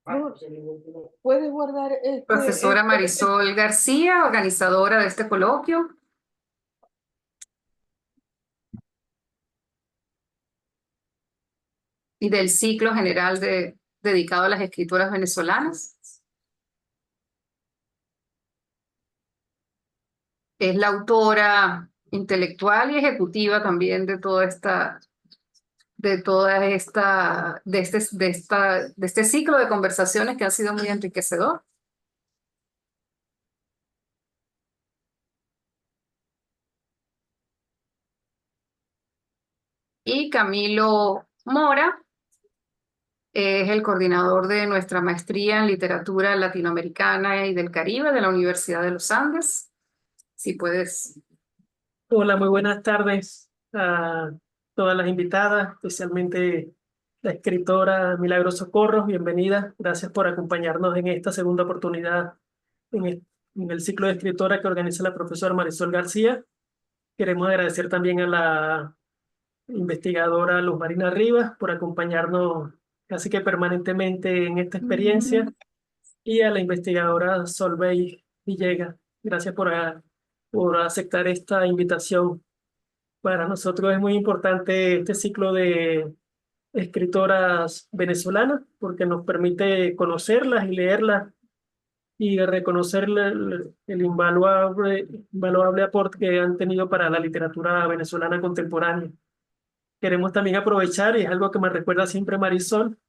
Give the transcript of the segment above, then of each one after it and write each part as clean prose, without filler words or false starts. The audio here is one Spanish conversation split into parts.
Flor, ¿puedes guardar Profesora Marisol García, organizadora de este coloquio y del ciclo general dedicado a las escritoras venezolanas? Es la autora intelectual y ejecutiva también de este ciclo de conversaciones que ha sido muy enriquecedor. Y Camilo Mora es el coordinador de nuestra maestría en literatura latinoamericana y del Caribe de la Universidad de los Andes. Si puedes. Hola, muy buenas tardes a todas las invitadas, especialmente la escritora Milagros Socorro. Bienvenida. Gracias por acompañarnos en esta segunda oportunidad en el ciclo de escritora que organiza la profesora Marisol García. Queremos agradecer también a la investigadora Luz Marina Rivas por acompañarnos casi que permanentemente en esta experiencia y a la investigadora Solveig Villegas. Gracias por aceptar esta invitación. Para nosotros es muy importante este ciclo de escritoras venezolanas porque nos permite conocerlas y leerlas y reconocer el invaluable aporte que han tenido para la literatura venezolana contemporánea. Queremos también aprovechar, y es algo que me recuerda siempre Marisol,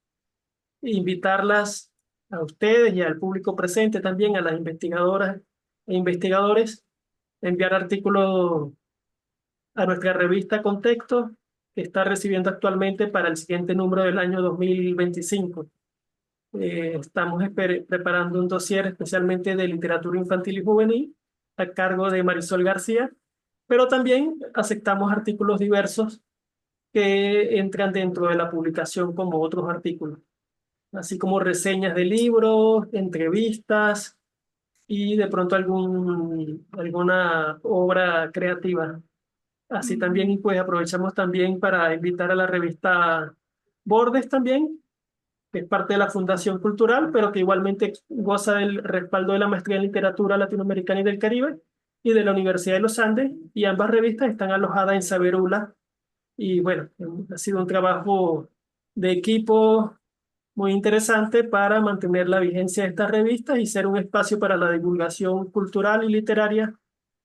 invitarlas a ustedes y al público presente también, a las investigadoras e investigadores, a enviar artículos a nuestra revista Contexto, que está recibiendo actualmente para el siguiente número del año 2025. Estamos preparando un dossier especialmente de literatura infantil y juvenil a cargo de Marisol García, pero también aceptamos artículos diversos que entran dentro de la publicación como otros artículos, así como reseñas de libros, entrevistas y de pronto alguna obra creativa. Así también, pues aprovechamos también para invitar a la revista Bordes también, que es parte de la Fundación Cultural, pero que igualmente goza del respaldo de la Maestría en Literatura Latinoamericana y del Caribe y de la Universidad de los Andes, y ambas revistas están alojadas en Saberula. Y bueno, ha sido un trabajo de equipo muy interesante para mantener la vigencia de estas revistas y ser un espacio para la divulgación cultural y literaria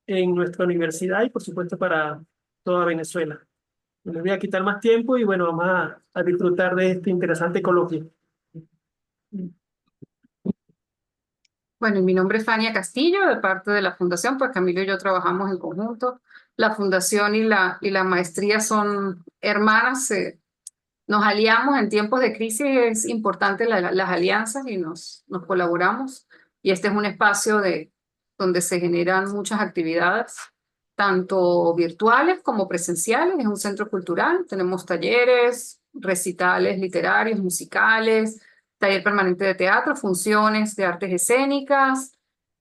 en nuestra universidad y por supuesto para toda Venezuela. No les voy a quitar más tiempo y bueno, vamos a disfrutar de este interesante coloquio. Bueno, y mi nombre es Fania Castillo, de parte de la Fundación, pues Camilo y yo trabajamos en conjunto. La Fundación y la maestría son hermanas, nos aliamos en tiempos de crisis, es importante las alianzas y nos colaboramos. Y este es un espacio donde se generan muchas actividades, tanto virtuales como presenciales. Es un centro cultural, tenemos talleres, recitales literarios, musicales, taller permanente de teatro, funciones de artes escénicas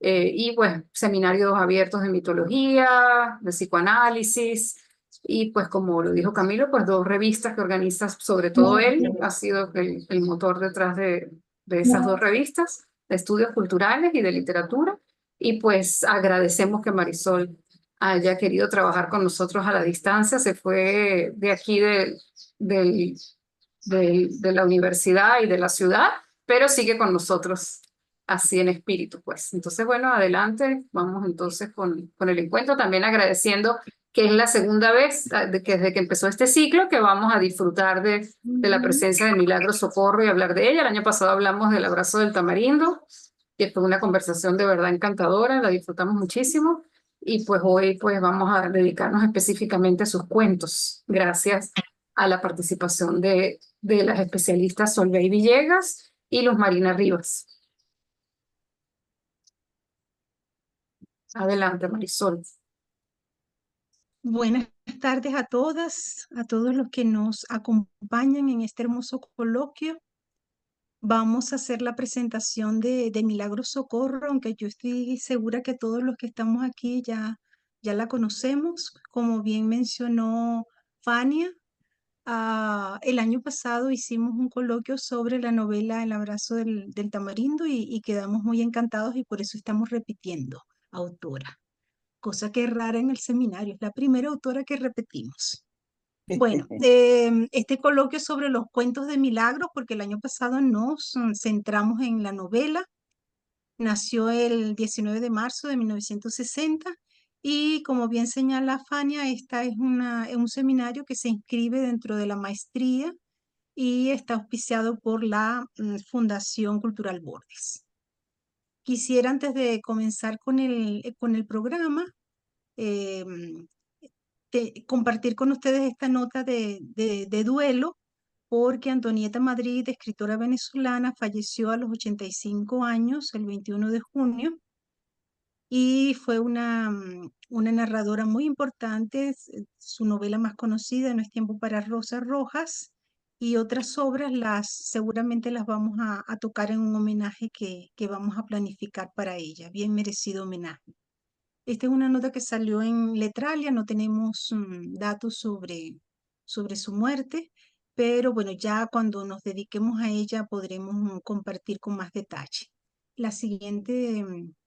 y pues seminarios abiertos de mitología, de psicoanálisis. Y pues como lo dijo Camilo, pues dos revistas que organiza, sobre todo él, ha sido el motor detrás de esas dos revistas, de estudios culturales y de literatura. Y pues agradecemos que Marisol haya querido trabajar con nosotros a la distancia, se fue de aquí del- de la universidad y de la ciudad, pero sigue con nosotros así en espíritu, pues. Entonces, bueno, adelante, vamos entonces con el encuentro, también agradeciendo que es la segunda vez desde que empezó este ciclo que vamos a disfrutar de la presencia de Milagros Socorro y hablar de ella. El año pasado hablamos del abrazo del tamarindo, que fue una conversación de verdad encantadora, la disfrutamos muchísimo. Y pues hoy pues vamos a dedicarnos específicamente a sus cuentos, gracias a la participación de las especialistas Solveig Villegas y Luz Marina Rivas. Adelante, Marisol. Buenas tardes a todas, a todos los que nos acompañan en este hermoso coloquio. Vamos a hacer la presentación de Milagros Socorro, aunque yo estoy segura que todos los que estamos aquí ya la conocemos. Como bien mencionó Fania, El año pasado hicimos un coloquio sobre la novela El abrazo del tamarindo y quedamos muy encantados y por eso estamos repitiendo autora, cosa que es rara en el seminario, es la primera autora que repetimos. Bueno, este coloquio es sobre los cuentos de milagros, porque el año pasado nos centramos en la novela. Nació el 19 de marzo de 1960 y como bien señala Fania, esta es un seminario que se inscribe dentro de la maestría y está auspiciado por la Fundación Cultural Bordes. Quisiera antes de comenzar con el programa, em, compartir con ustedes esta nota de duelo, porque Antonieta Madrid, escritora venezolana, falleció a los 85 años, el 21 de junio, y fue una narradora muy importante. Su novela más conocida, No es tiempo para rosas rojas, y otras obras seguramente las vamos a tocar en un homenaje que vamos a planificar para ella, bien merecido homenaje. Esta es una nota que salió en Letralia, no tenemos datos sobre su muerte, pero bueno, ya cuando nos dediquemos a ella podremos compartir con más detalle. La siguiente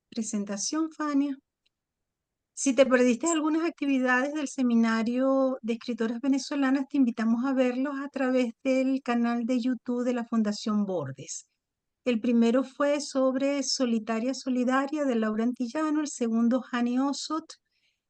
presentación, Fania. Si te perdiste algunas actividades del Seminario de Escritoras Venezolanas, te invitamos a verlos a través del canal de YouTube de la Fundación Bordes. El primero fue sobre Solitaria Solidaria de Laura Antillano, el segundo Hani Osot,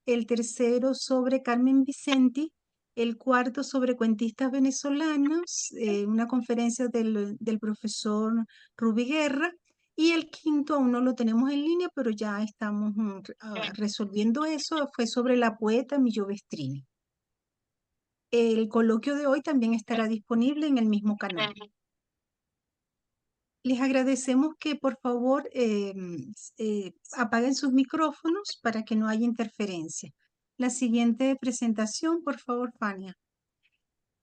el tercero sobre Carmen Vicenti, el cuarto sobre cuentistas venezolanos, una conferencia del profesor Rubi Guerra, y el quinto aún no lo tenemos en línea, pero ya estamos resolviendo eso, fue sobre la poeta Millo Vestrini. El coloquio de hoy también estará disponible en el mismo canal. Les agradecemos que por favor apaguen sus micrófonos para que no haya interferencia. La siguiente presentación, por favor, Fania.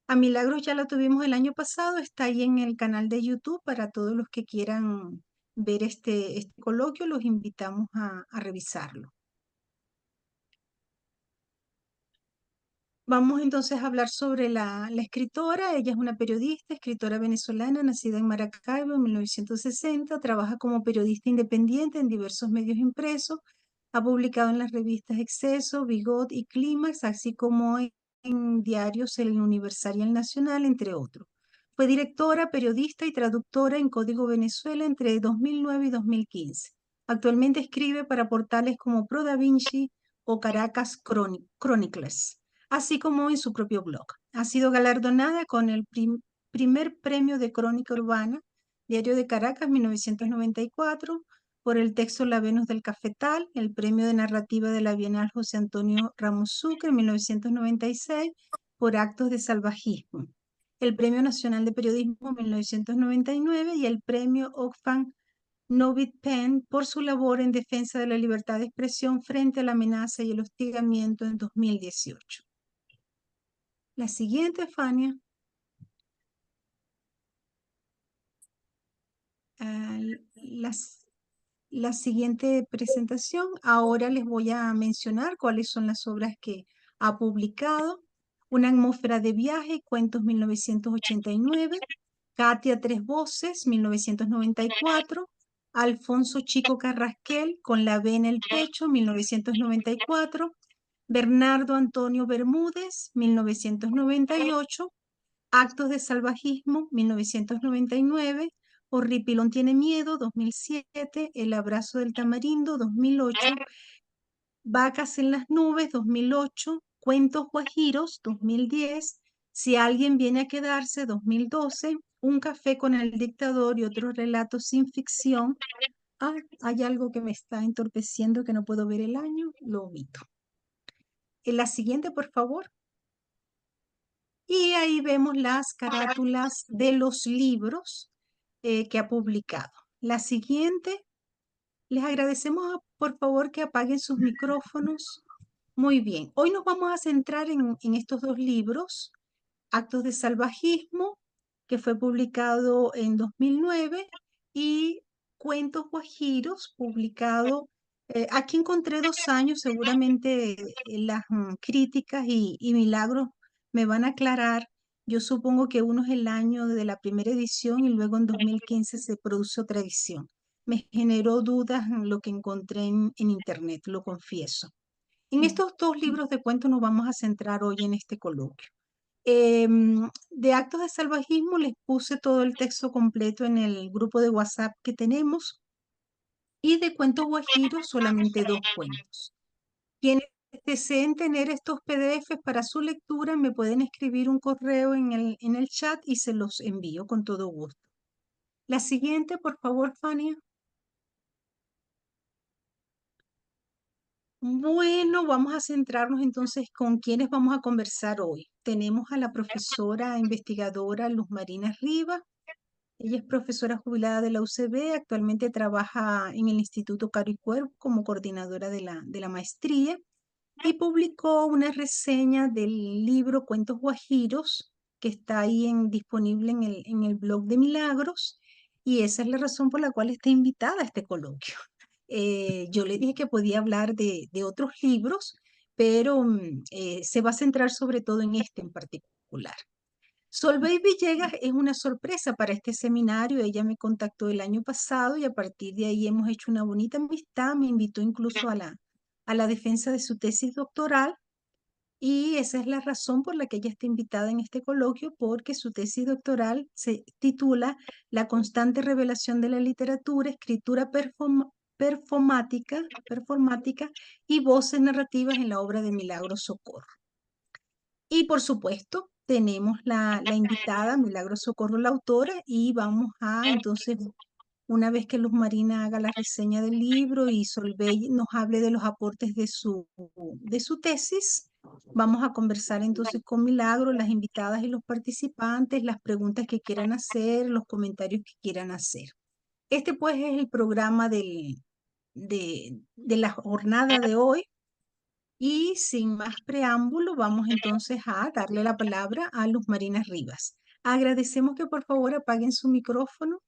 A Milagros ya la tuvimos el año pasado, está ahí en el canal de YouTube para todos los que quieran ver este coloquio, los invitamos a revisarlo. Vamos entonces a hablar sobre la escritora. Ella es una periodista, escritora venezolana, nacida en Maracaibo en 1960. Trabaja como periodista independiente en diversos medios impresos. Ha publicado en las revistas Exceso, Bigot y Clímax, así como en diarios El Universal y El Nacional, entre otros. Fue directora, periodista y traductora en Código Venezuela entre 2009 y 2015. Actualmente escribe para portales como Pro Da Vinci o Caracas Chronicles, así como en su propio blog. Ha sido galardonada con el primer premio de crónica urbana, Diario de Caracas, 1994, por el texto La Venus del Cafetal, el premio de narrativa de la Bienal José Antonio Ramos Sucre, en 1996, por Actos de Salvajismo, el Premio Nacional de Periodismo, 1999, y el premio Oxfam Novit Pen por su labor en defensa de la libertad de expresión frente a la amenaza y el hostigamiento en 2018. La siguiente, Fania. La siguiente presentación. Ahora les voy a mencionar cuáles son las obras que ha publicado. Una atmósfera de viaje, cuentos 1989. Katia Tres Voces, 1994. Alfonso Chico Carrasquel, Con la V en el pecho, 1994. Bernardo Antonio Bermúdez, 1998. Actos de salvajismo, 1999. Horripilón tiene miedo, 2007. El abrazo del tamarindo, 2008. Vacas en las nubes, 2008. Cuentos guajiros, 2010. Si alguien viene a quedarse, 2012. Un café con el dictador y otros relatos sin ficción. Hay algo que me está entorpeciendo que no puedo ver el año, lo omito. En la siguiente, por favor. Y ahí vemos las carátulas de los libros que ha publicado. La siguiente, les agradecemos por favor que apaguen sus micrófonos. Muy bien, hoy nos vamos a centrar en estos dos libros, Actos de Salvajismo, que fue publicado en 2009, y Cuentos Guajiros, publicado, aquí encontré 2 años, seguramente las críticas y Milagros me van a aclarar Yo supongo que uno es el año de la primera edición y luego en 2015 se produce otra edición. Me generó dudas en lo que encontré en internet, lo confieso. En estos dos libros de cuentos nos vamos a centrar hoy en este coloquio. De actos de salvajismo les puse todo el texto completo en el grupo de WhatsApp que tenemos y de cuentos guajiros solamente dos cuentos. Quienes deseen tener estos PDFs para su lectura me pueden escribir un correo en el chat y se los envío con todo gusto. La siguiente, por favor, Fania. Bueno, vamos a centrarnos entonces con quiénes vamos a conversar hoy. Tenemos a la profesora investigadora Luz Marina Rivas. Ella es profesora jubilada de la UCB, actualmente trabaja en el Instituto Caro y Cuervo como coordinadora de la maestría y publicó una reseña del libro Cuentos Guajiros que está ahí disponible en el blog de Milagros y esa es la razón por la cual está invitada a este coloquio. Yo le dije que podía hablar de otros libros, pero se va a centrar sobre todo en este en particular. Solveig Villegas es una sorpresa para este seminario. Ella me contactó el año pasado y a partir de ahí hemos hecho una bonita amistad. Me invitó incluso a la defensa de su tesis doctoral y esa es la razón por la que ella está invitada en este coloquio, porque su tesis doctoral se titula La constante revelación de la literatura, escritura performática y voces narrativas en la obra de Milagros Socorro. Y por supuesto, tenemos la invitada, Milagros Socorro, la autora, y vamos a entonces, una vez que Luz Marina haga la reseña del libro y Solveig nos hable de los aportes de su tesis, vamos a conversar entonces con Milagros, las invitadas y los participantes, las preguntas que quieran hacer, los comentarios que quieran hacer. Este pues es el programa de la jornada de hoy. Y sin más preámbulo, vamos entonces a darle la palabra a Luz Marina Rivas. Agradecemos que por favor apaguen su micrófono.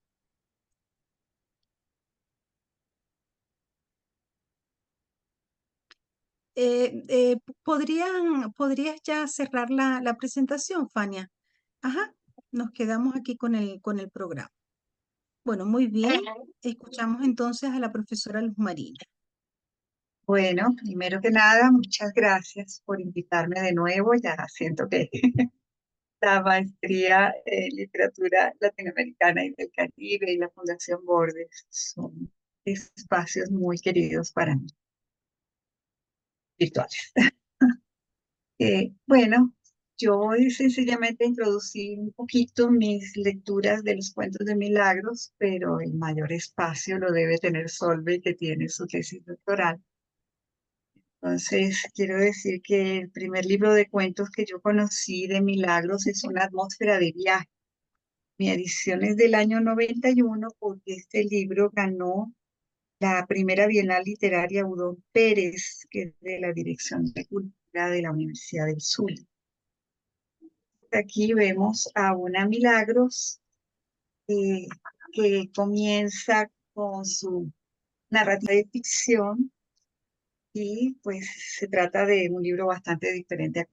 ¿Podrías ya cerrar la presentación, Fania? Ajá, nos quedamos aquí con el programa. Bueno, muy bien. Escuchamos entonces a la profesora Luz Marina. Bueno, primero que nada, muchas gracias por invitarme de nuevo. Ya siento que la maestría en literatura latinoamericana y del Caribe y la Fundación Bordes son espacios muy queridos para mí, virtuales. Bueno, yo voy sencillamente a introducir un poquito mis lecturas de los cuentos de Milagros, pero el mayor espacio lo debe tener Solveig, que tiene su tesis doctoral. Entonces, quiero decir que el primer libro de cuentos que yo conocí de Milagros es Una atmósfera de viaje. Mi edición es del año 91 porque este libro ganó la primera Bienal Literaria Udón Pérez, que es de la Dirección de Cultura de la Universidad del Sur. Aquí vemos a una Milagros eh, que comienza con su narrativa de ficción y pues se trata de un libro bastante diferente a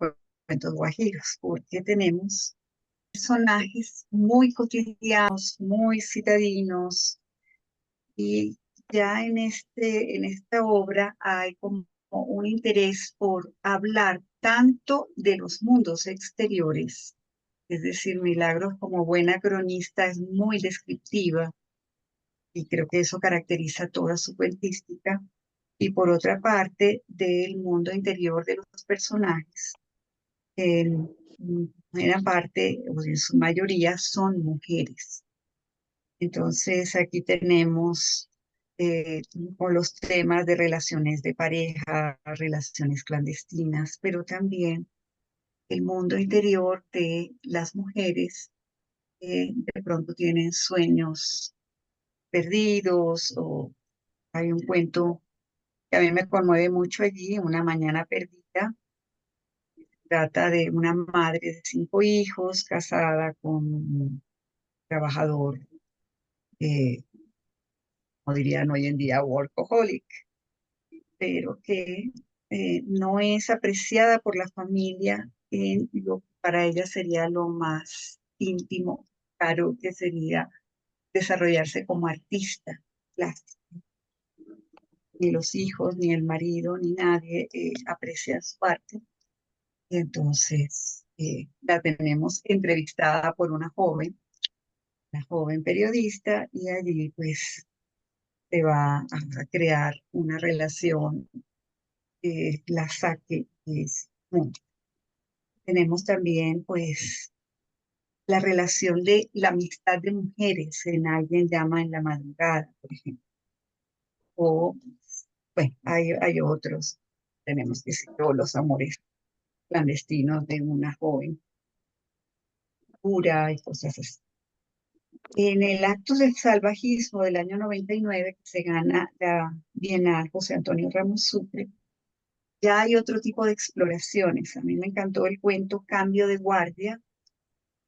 Cuentos Guajiros, porque tenemos personajes muy cotidianos, muy citadinos, y ya en esta obra hay como un interés por hablar tanto de los mundos exteriores, es decir, Milagros como buena cronista es muy descriptiva, y creo que eso caracteriza toda su cuentística, y por otra parte, del mundo interior de los personajes. En buena parte, o en su mayoría, son mujeres. Entonces, aquí tenemos con los temas de relaciones de pareja, relaciones clandestinas, pero también el mundo interior de las mujeres de pronto tienen sueños perdidos, o hay un cuento que a mí me conmueve mucho allí, Una mañana perdida. Trata de una madre de 5 hijos, casada con un trabajador, eh, como dirían hoy en día, workaholic, pero que no es apreciada por la familia en lo que para ella sería lo más íntimo, claro, que sería desarrollarse como artista plástico. Ni los hijos, ni el marido, ni nadie aprecia su arte. Y entonces la tenemos entrevistada por una joven periodista, y allí pues se va a crear una relación que la saque. Tenemos también pues la relación de la amistad de mujeres en Alguien llama en la madrugada, por ejemplo. O, bueno, hay otros. Tenemos que decir, los amores clandestinos de una joven pura y cosas así. En el acto del salvajismo del año 99, que se gana la Bienal José Antonio Ramos Sucre, ya hay otro tipo de exploraciones. A mí me encantó el cuento Cambio de Guardia,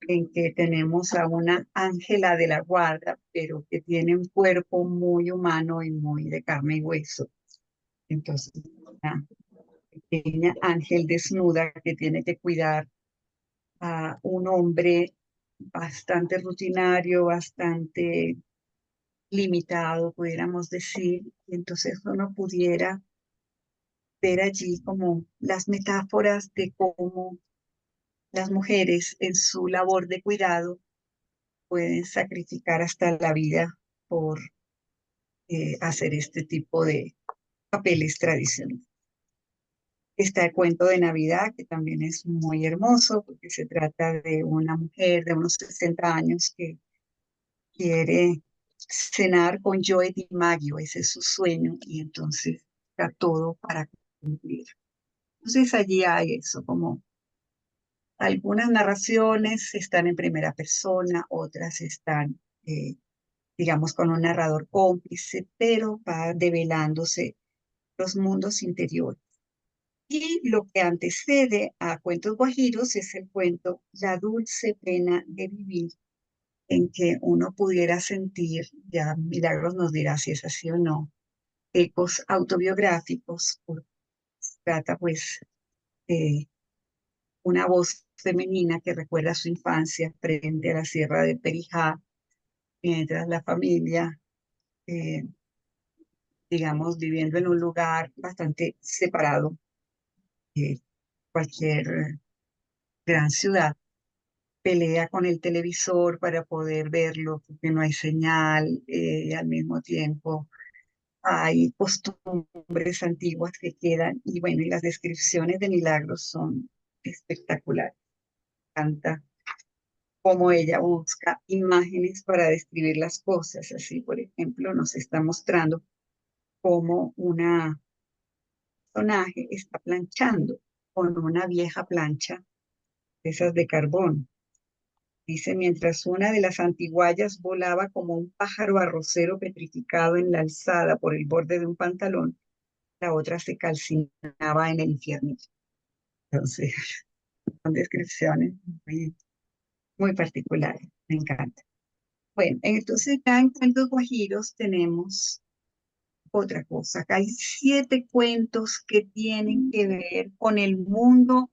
en que tenemos a una Ángela de la Guarda, pero que tiene un cuerpo muy humano y muy de carne y hueso. Entonces, una pequeña ángel desnuda que tiene que cuidar a un hombre bastante rutinario, bastante limitado, pudiéramos decir, y entonces uno pudiera ver allí como las metáforas de cómo las mujeres en su labor de cuidado pueden sacrificar hasta la vida por hacer este tipo de papeles tradicionales. Está el cuento de Navidad, que también es muy hermoso, porque se trata de una mujer de unos 60 años que quiere cenar con Joe DiMaggio, ese es su sueño, y entonces está todo para cumplir. Entonces allí hay eso, como algunas narraciones están en primera persona, otras están, digamos, con un narrador cómplice, pero va develándose los mundos interiores. Y lo que antecede a Cuentos Guajiros es el cuento La dulce pena de vivir, en que uno pudiera sentir, ya Milagros nos dirá si es así o no, ecos autobiográficos. Se trata pues de una voz femenina que recuerda su infancia frente a la sierra de Perijá, mientras la familia, eh, digamos, viviendo en un lugar bastante separado de cualquier gran ciudad, pelea con el televisor para poder verlo, porque no hay señal, al mismo tiempo hay costumbres antiguas que quedan, y bueno, y las descripciones de Milagros son espectaculares. Canta cómo ella busca imágenes para describir las cosas. Así, por ejemplo, nos está mostrando cómo una personaje está planchando con una vieja plancha, de esas de carbón. Dice, mientras una de las antiguallas volaba como un pájaro arrocero petrificado en la alzada por el borde de un pantalón, la otra se calcinaba en el infierno. Entonces, son descripciones muy, muy particulares, me encanta. Bueno, entonces acá en Cuentos Guajiros tenemos otra cosa. Acá hay 7 cuentos que tienen que ver con el mundo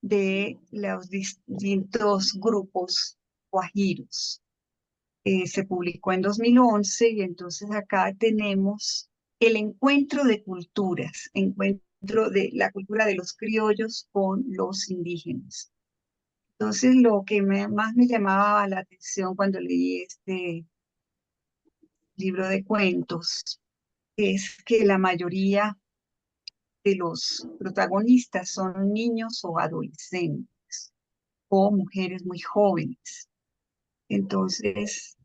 de los distintos grupos guajiros. Se publicó en 2011, y entonces acá tenemos el encuentro de culturas, encuentro de la cultura de los criollos con los indígenas. Entonces, lo que más me llamaba la atención cuando leí este libro de cuentos es que la mayoría de los protagonistas son niños o adolescentes o mujeres muy jóvenes. Entonces,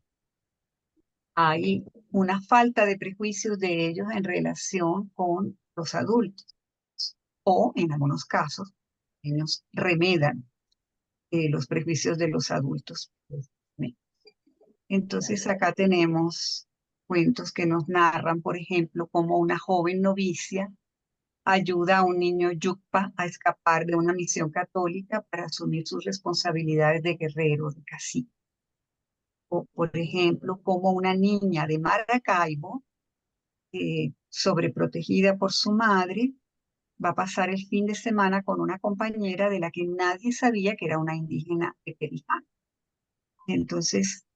hay una falta de prejuicios de ellos en relación con los adultos, o en algunos casos, ellos remedan los prejuicios de los adultos. Entonces acá tenemos cuentos que nos narran, por ejemplo, cómo una joven novicia ayuda a un niño yukpa a escapar de una misión católica para asumir sus responsabilidades de guerrero, de cacique. O, por ejemplo, cómo una niña de Maracaibo, sobreprotegida por su madre, va a pasar el fin de semana con una compañera de la que nadie sabía que era una indígena de Perijá. Entonces,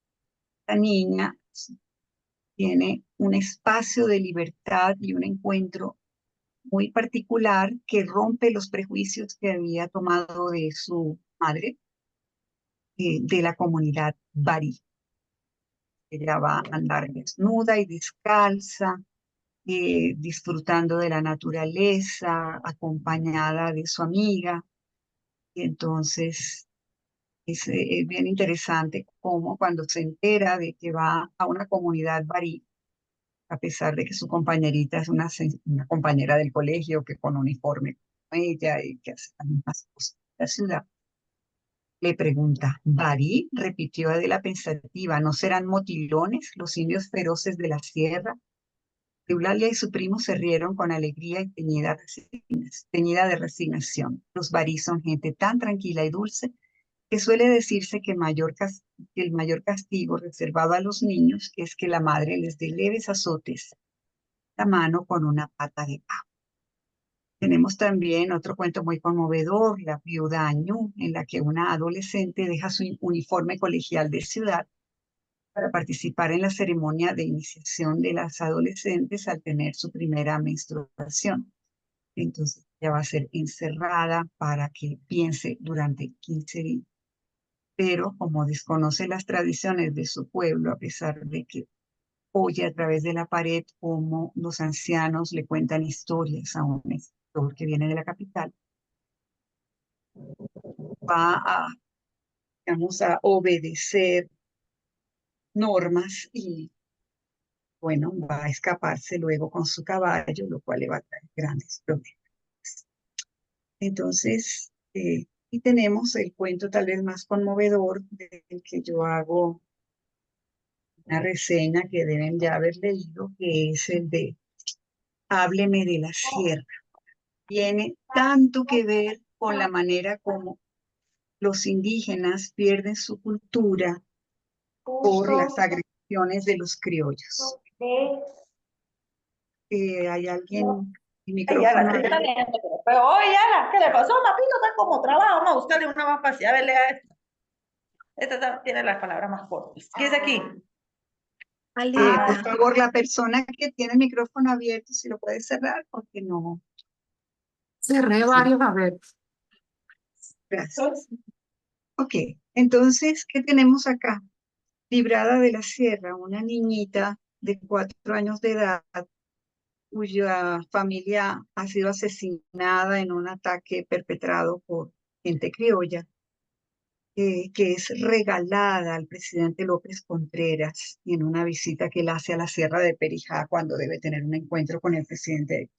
la niña tiene un espacio de libertad y un encuentro muy particular que rompe los prejuicios que había tomado de su madre, de la comunidad barí. Ella va a andar desnuda y descalza, disfrutando de la naturaleza, acompañada de su amiga. Y entonces es bien interesante cómo cuando se entera de que va a una comunidad barí, a pesar de que su compañerita es una compañera del colegio que con uniforme como ella y que hace las mismas cosas en la ciudad, le pregunta, ¿Barí? Repitió Adela pensativa, ¿no serán motilones los indios feroces de la sierra? Eulalia y su primo se rieron con alegría y teñida de resignación. Los Barí son gente tan tranquila y dulce que suele decirse que que el mayor castigo reservado a los niños es que la madre les dé leves azotes la mano con una pata de pavo. Tenemos también otro cuento muy conmovedor, La viuda Añú, en la que una adolescente deja su uniforme colegial de ciudad para participar en la ceremonia de iniciación de las adolescentes al tener su primera menstruación. Entonces ella va a ser encerrada para que piense durante 15 días. Pero como desconoce las tradiciones de su pueblo, a pesar de que oye a través de la pared cómo los ancianos le cuentan historias a un escritor que viene de la capital, va a, digamos, a obedecer normas y, bueno, va a escaparse luego con su caballo, lo cual le va a traer grandes problemas. Entonces, y tenemos el cuento tal vez más conmovedor del que yo hago una reseña que deben ya haber leído, que es el de Hábleme de la Sierra. Tiene tanto que ver con la manera como los indígenas pierden su cultura por las agresiones de los criollos. Hay alguien, el micrófono. Pero oye, Ana, ¿qué le pasó? Papito está como trabajo. Vamos a buscarle una más fácil. A ver, lea esto. Esta tiene las palabras más cortas. ¿Qué es aquí? Por favor, la persona que tiene el micrófono abierto, si lo puede cerrar, porque no. Cerré varios, a ver. Gracias. Ok, entonces, ¿qué tenemos acá? Librada de la Sierra, una niñita de 4 años de edad cuya familia ha sido asesinada en un ataque perpetrado por gente criolla, que es regalada al presidente López Contreras en una visita que él hace a la Sierra de Perijá cuando debe tener un encuentro con el presidente.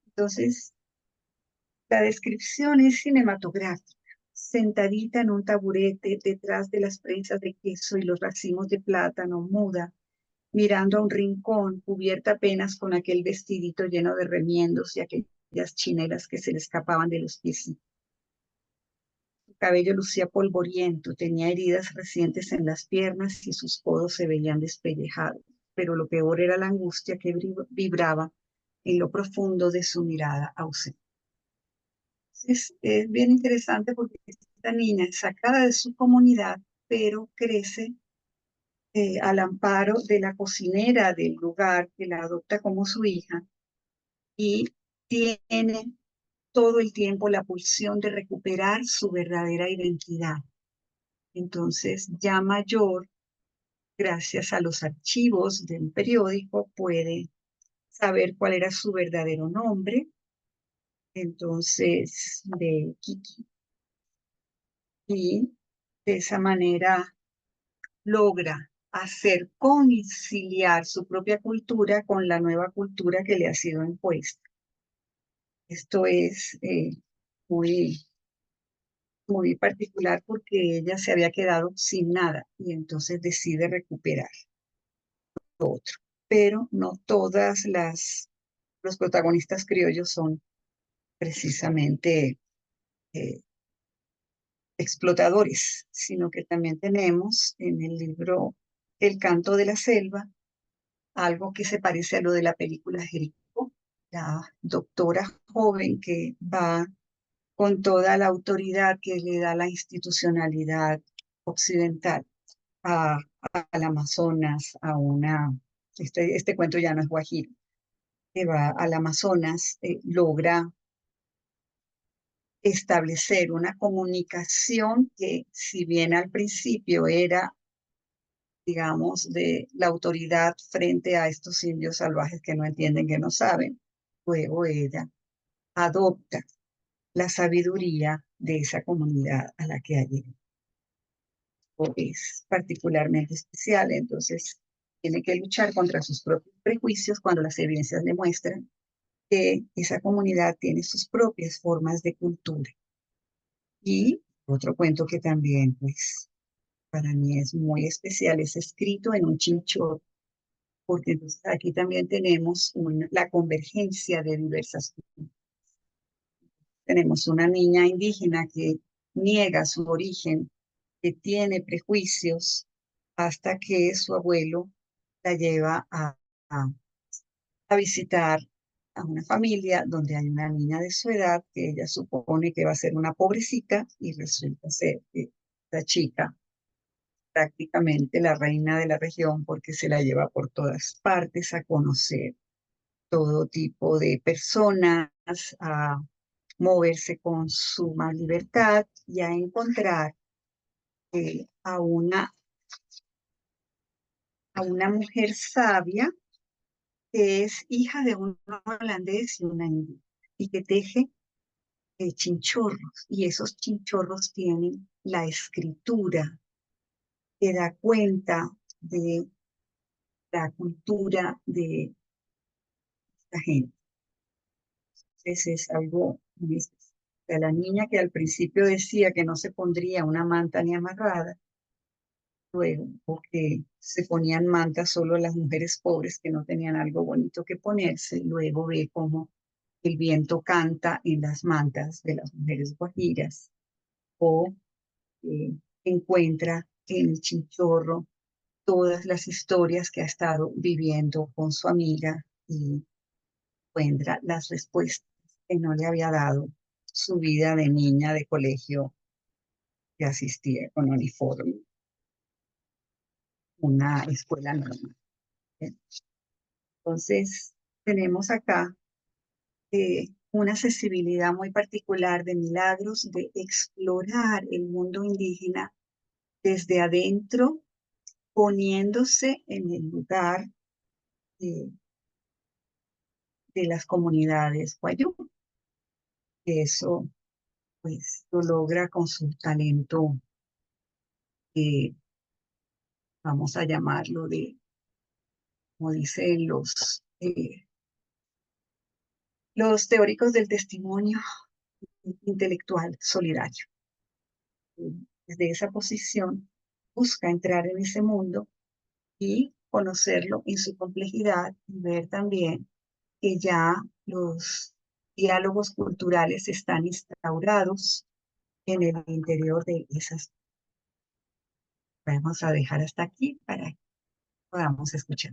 Entonces, la descripción es cinematográfica. Sentadita en un taburete detrás de las prensas de queso y los racimos de plátano, muda, mirando a un rincón, cubierta apenas con aquel vestidito lleno de remiendos y aquellas chinelas que se le escapaban de los pies. Su cabello lucía polvoriento, tenía heridas recientes en las piernas y sus codos se veían despellejados, pero lo peor era la angustia que vibraba en lo profundo de su mirada ausente. Es bien interesante porque esta niña es sacada de su comunidad, pero crece al amparo de la cocinera del lugar que la adopta como su hija y tiene todo el tiempo la pulsión de recuperar su verdadera identidad. Entonces, ya mayor, gracias a los archivos del periódico, puede saber cuál era su verdadero nombre, entonces, de Kiki. Y de esa manera logra hacer conciliar su propia cultura con la nueva cultura que le ha sido impuesta. Esto es muy, muy particular porque ella se había quedado sin nada y entonces decide recuperar lo otro. Pero no todas los protagonistas criollos son precisamente explotadores, sino que también tenemos en el libro El canto de la selva algo que se parece a lo de la película Jericó, la doctora joven que va con toda la autoridad que le da la institucionalidad occidental a, al Amazonas, este cuento ya no es guajiro, que va al Amazonas, logra establecer una comunicación que, si bien al principio era, digamos, de la autoridad frente a estos indios salvajes que no entienden, que no saben, luego ella adopta la sabiduría de esa comunidad a la que ha llegado. Es particularmente especial, entonces tiene que luchar contra sus propios prejuicios cuando las evidencias demuestran que esa comunidad tiene sus propias formas de cultura. Y otro cuento que también, pues, para mí es muy especial, es escrito en un chinchorro, porque entonces aquí también tenemos la convergencia de diversas culturas. Tenemos una niña indígena que niega su origen, que tiene prejuicios, hasta que su abuelo la lleva a, a visitar a una familia donde hay una niña de su edad que ella supone que va a ser una pobrecita y resulta ser que la chica prácticamente la reina de la región porque se la lleva por todas partes a conocer todo tipo de personas, a moverse con suma libertad y a encontrar a una mujer sabia que es hija de un holandés y una india y que teje chinchorros, y esos chinchorros tienen la escritura que da cuenta de la cultura de la gente. Entonces es algo muy especial. O sea, la niña que al principio decía que no se pondría una manta ni amarrada, luego, porque se ponían mantas solo las mujeres pobres que no tenían algo bonito que ponerse, luego ve cómo el viento canta en las mantas de las mujeres guajiras, o encuentra en el chinchorro todas las historias que ha estado viviendo con su amiga y encuentra las respuestas que no le había dado su vida de niña de colegio que asistía con uniforme, una escuela normal. Entonces, tenemos acá una accesibilidad muy particular de Milagros de explorar el mundo indígena desde adentro, poniéndose en el lugar de, de las comunidades guayú. Eso, pues, lo logra con su talento, eh, vamos a llamarlo de, como dicen los teóricos del testimonio intelectual solidario. Desde esa posición busca entrar en ese mundo y conocerlo en su complejidad y ver también que ya los diálogos culturales están instaurados en el interior de esas. Vamos a dejar hasta aquí para que podamos escuchar.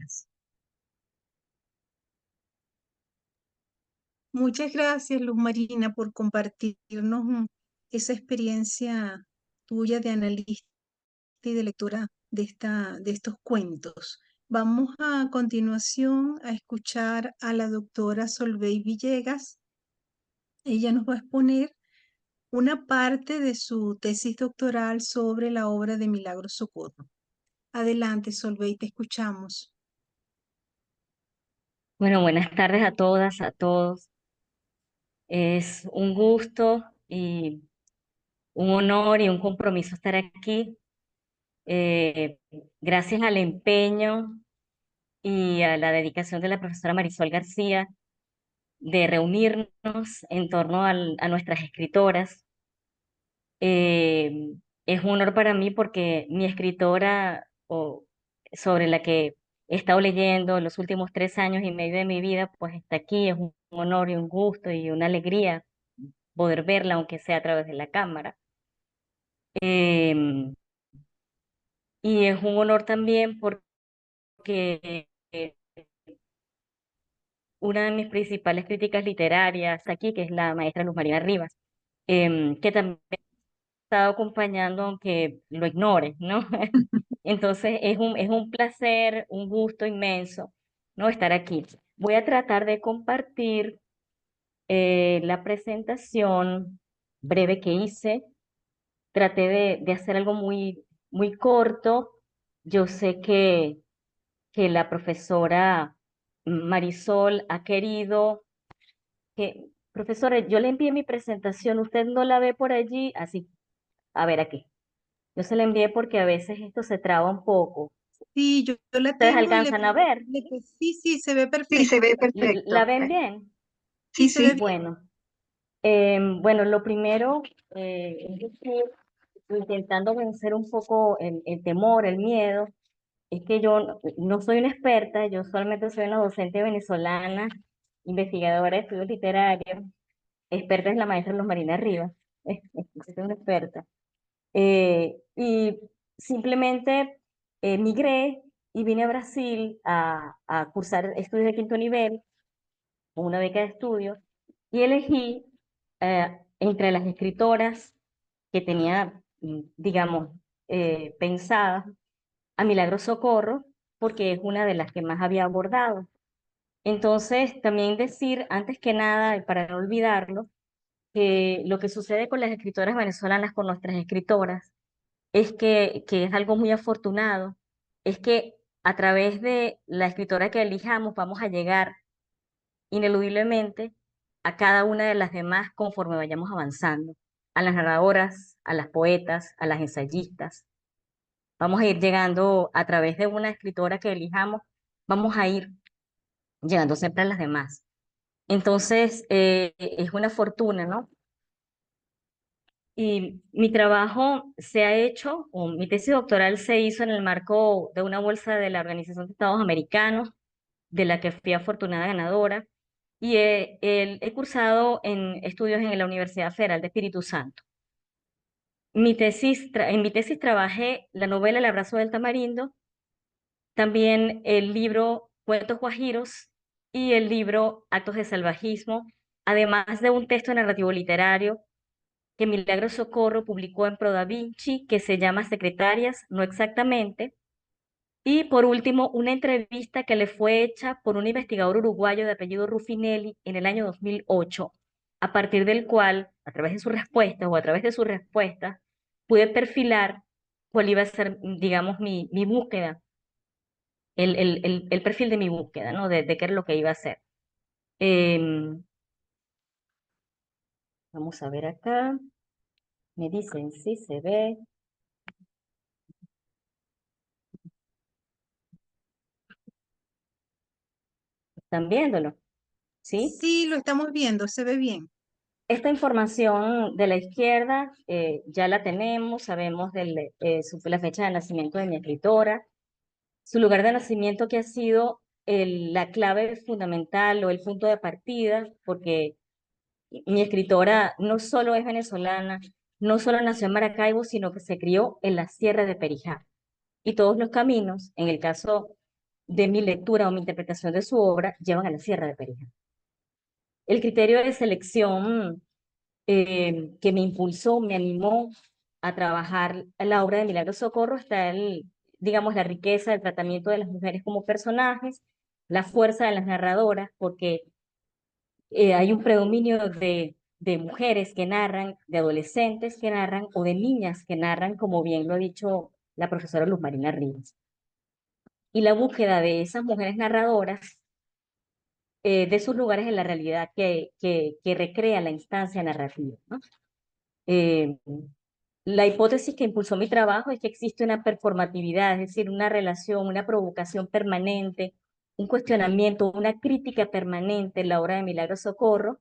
Muchas gracias, Luz Marina, por compartirnos esa experiencia tuya de analista y de lectura de estos cuentos. Vamos a continuación a escuchar a la doctora Solveig Villegas. Ella nos va a exponer una parte de su tesis doctoral sobre la obra de Milagros Socorro. Adelante, Solveig, te escuchamos. Bueno, buenas tardes a todas, a todos. Es un gusto y un honor y un compromiso estar aquí. Eh, Gracias al empeño y a la dedicación de la profesora Marisol García de reunirnos en torno a nuestras escritoras. Eh, es un honor para mí porque mi escritora sobre la que he estado leyendo los últimos 3 años y medio de mi vida, pues está aquí. Es un honor y un gusto y una alegría poder verla, aunque sea a través de la cámara. Em, y es un honor también porque una de mis principales críticas literarias aquí, que es la maestra Luz Marina Rivas, que también me ha estado acompañando aunque lo ignore, ¿no? Entonces es un placer, un gusto inmenso, ¿no? Estar aquí. Voy a tratar de compartir la presentación breve que hice. Traté de hacer algo muy corto. Yo sé que la profesora Marisol ha querido que, profesora, yo le envié mi presentación, ¿usted no la ve por allí? Así, a ver aquí. Yo se la envié porque a veces esto se traba un poco. Sí, yo la ¿Ustedes tengo y alcanzan a ver? sí, sí, se ve Sí, perfecto. se ve perfecto. ¿La ven bien? Sí, Sí, se ve sí. bien. Bueno, bueno, lo primero es decir, intentando vencer un poco el temor, el miedo, es que yo no soy una experta, yo solamente soy una docente venezolana, investigadora de estudios literarios. Experta es la maestra Luz Marina Rivas, es una experta. Y simplemente migré y vine a Brasil a cursar estudios de quinto nivel, con una beca de estudio, y elegí entre las escritoras que tenía, digamos, pensadas, a Milagros Socorro, porque es una de las que más había abordado. Entonces, también decir, antes que nada, para no olvidarlo, que lo que sucede con las escritoras venezolanas, con nuestras escritoras, es que es algo muy afortunado, es que a través de la escritora que elijamos vamos a llegar ineludiblemente a cada una de las demás conforme vayamos avanzando, a las narradoras, a las poetas, a las ensayistas. Vamos a ir llegando a través de una escritora que elijamos, vamos a ir llegando siempre a las demás. Entonces, es una fortuna, ¿no? Y mi trabajo se ha hecho, o mi tesis doctoral se hizo en el marco de una bolsa de la Organización de Estados Americanos, de la que fui afortunada ganadora, y he cursado en estudios en la Universidad Federal de Espíritu Santo. En mi tesis trabajé la novela El abrazo del tamarindo, también el libro Cuentos guajiros y el libro Actos de salvajismo, además de un texto narrativo literario que Milagros Socorro publicó en Pro Da Vinci, que se llama Secretarias, no exactamente. Y por último, una entrevista que le fue hecha por un investigador uruguayo de apellido Ruffinelli en el año 2008, a partir del cual, a través de sus respuestas o a través de sus respuestas, pude perfilar cuál iba a ser, digamos, mi búsqueda, el perfil de mi búsqueda, ¿no? De qué era lo que iba a hacer. Em, Vamos a ver acá. Me dicen si se ve. ¿Están viéndolo? ¿Sí? Sí, lo estamos viendo, se ve bien. Esta información de la izquierda ya la tenemos, sabemos la fecha de nacimiento de mi escritora, su lugar de nacimiento que ha sido la clave fundamental o el punto de partida, porque mi escritora no solo es venezolana, no solo nació en Maracaibo, sino que se crió en la Sierra de Perijá. Y todos los caminos, en el caso de mi lectura o mi interpretación de su obra, llevan a la Sierra de Perijá. El criterio de selección que me impulsó, me animó a trabajar la obra de Milagros Socorro está digamos, la riqueza del tratamiento de las mujeres como personajes, la fuerza de las narradoras, porque hay un predominio de mujeres que narran, de adolescentes que narran o de niñas que narran, como bien lo ha dicho la profesora Luz Marina Rivas. Y la búsqueda de esas mujeres narradoras, de sus lugares en la realidad que recrea la instancia narrativa, ¿no? Eh, la hipótesis que impulsó mi trabajo es que existe una performatividad, es decir, una relación, una provocación permanente, un cuestionamiento, una crítica permanente en la obra de Milagros Socorro,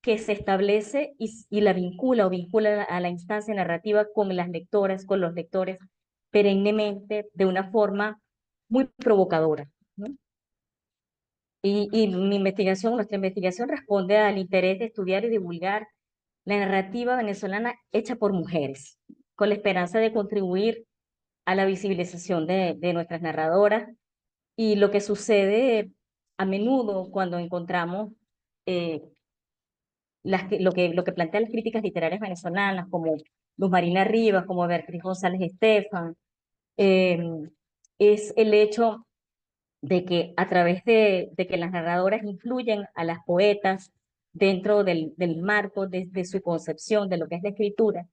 que se establece y la vincula o vincula a la instancia narrativa con las lectoras, con los lectores, perennemente, de una forma muy provocadora, ¿no? Y nuestra investigación responde al interés de estudiar y divulgar la narrativa venezolana hecha por mujeres, con la esperanza de contribuir a la visibilización de nuestras narradoras. Y lo que sucede a menudo cuando encontramos lo que plantean las críticas literarias venezolanas, como Luz Marina Rivas, como Beatriz González Estefan, es el hecho de que a través de que las narradoras incluyen a las poetas dentro del marco de su concepción de lo que es la escritura,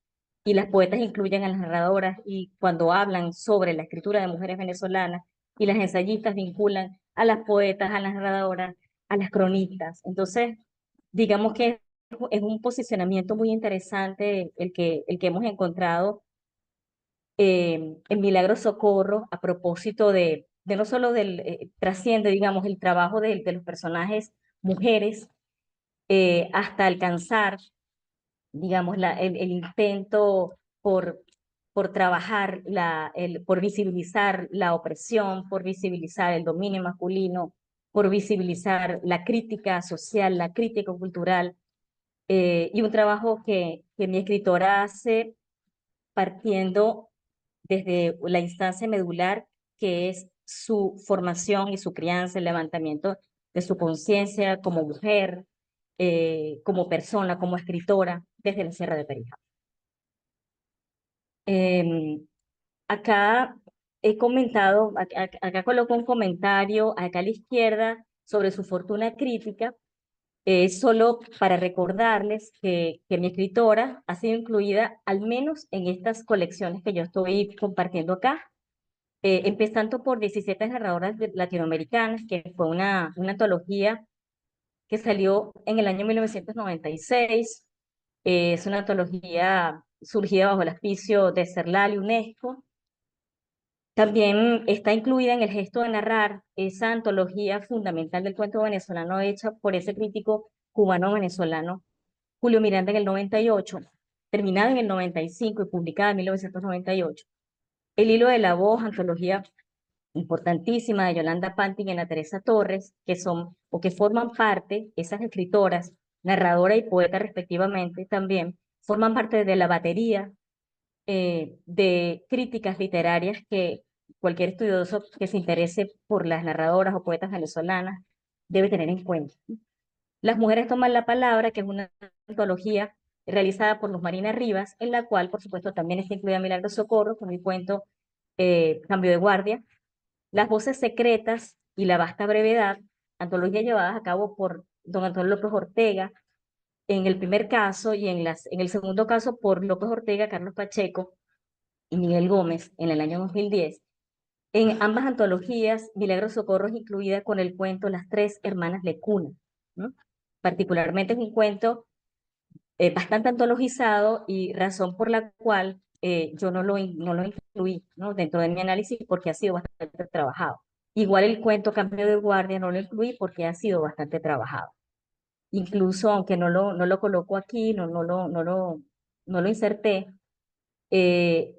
y las poetas incluyen a las narradoras, y cuando hablan sobre la escritura de mujeres venezolanas, y las ensayistas vinculan a las poetas, a las narradoras, a las cronistas. Entonces, digamos que es un posicionamiento muy interesante el que hemos encontrado en Milagro Socorro, a propósito de no solo trasciende, digamos, el trabajo de los personajes mujeres, hasta alcanzar, digamos, el intento por trabajar, por visibilizar la opresión, por visibilizar el dominio masculino, por visibilizar la crítica social, la crítica cultural, y un trabajo que mi escritora hace partiendo desde la instancia medular, que es su formación y su crianza, el levantamiento de su conciencia como mujer, como persona, como escritora, desde la Sierra de Perijá. Acá he comentado, acá coloco un comentario acá a la izquierda sobre su fortuna crítica, solo para recordarles que mi escritora ha sido incluida al menos en estas colecciones que yo estoy compartiendo acá, empezando por 17 narradoras latinoamericanas, que fue una antología que salió en el año 1996. Es una antología surgida bajo el auspicio de CERLAL y UNESCO. También está incluida en El gesto de narrar, esa antología fundamental del cuento venezolano hecha por ese crítico cubano-venezolano Julio Miranda en el 98, terminada en el 95 y publicada en 1998. El hilo de la voz, antología importantísima de Yolanda Pantin y Ana Teresa Torres, que son o que forman parte, esas escritoras, narradora y poeta respectivamente, también forman parte de la batería de críticas literarias que cualquier estudioso que se interese por las narradoras o poetas venezolanas debe tener en cuenta. Las mujeres toman la palabra, que es una antología realizada por Luz Marina Rivas, en la cual, por supuesto, también está incluida Milagro Socorro con el cuento Cambio de Guardia. Las voces secretas y la vasta brevedad, antologías llevadas a cabo por don Antonio López Ortega en el primer caso, y en el segundo caso por López Ortega, Carlos Pacheco y Miguel Gómez en el año 2010. En ambas antologías, Milagro Socorro es incluida con el cuento Las tres hermanas Lecuna, ¿no? Particularmente es un cuento bastante antologizado, y razón por la cual yo no lo incluí, ¿no?, dentro de mi análisis, porque ha sido bastante trabajado. Igual el cuento Cambio de Guardia no lo incluí porque ha sido bastante trabajado. Incluso aunque no lo coloco aquí, no lo inserté, eh,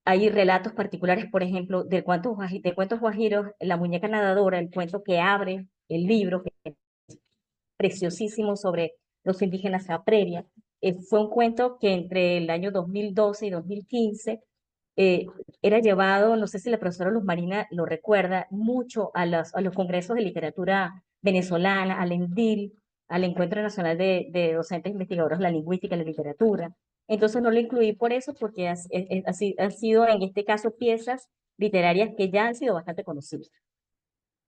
hay relatos particulares, por ejemplo, de cuentos guajiros, La muñeca nadadora, el cuento que abre el libro, que es preciosísimo, sobre los indígenas Aprevia. Fue un cuento que entre el año 2012 y 2015 eh, era llevado, no sé si la profesora Luz Marina lo recuerda, mucho a los congresos de literatura venezolana, al ENDIL, al Encuentro Nacional de Docentes Investigadores de la Lingüística y la Literatura. Entonces no lo incluí por eso, porque han sido en este caso piezas literarias que ya han sido bastante conocidas.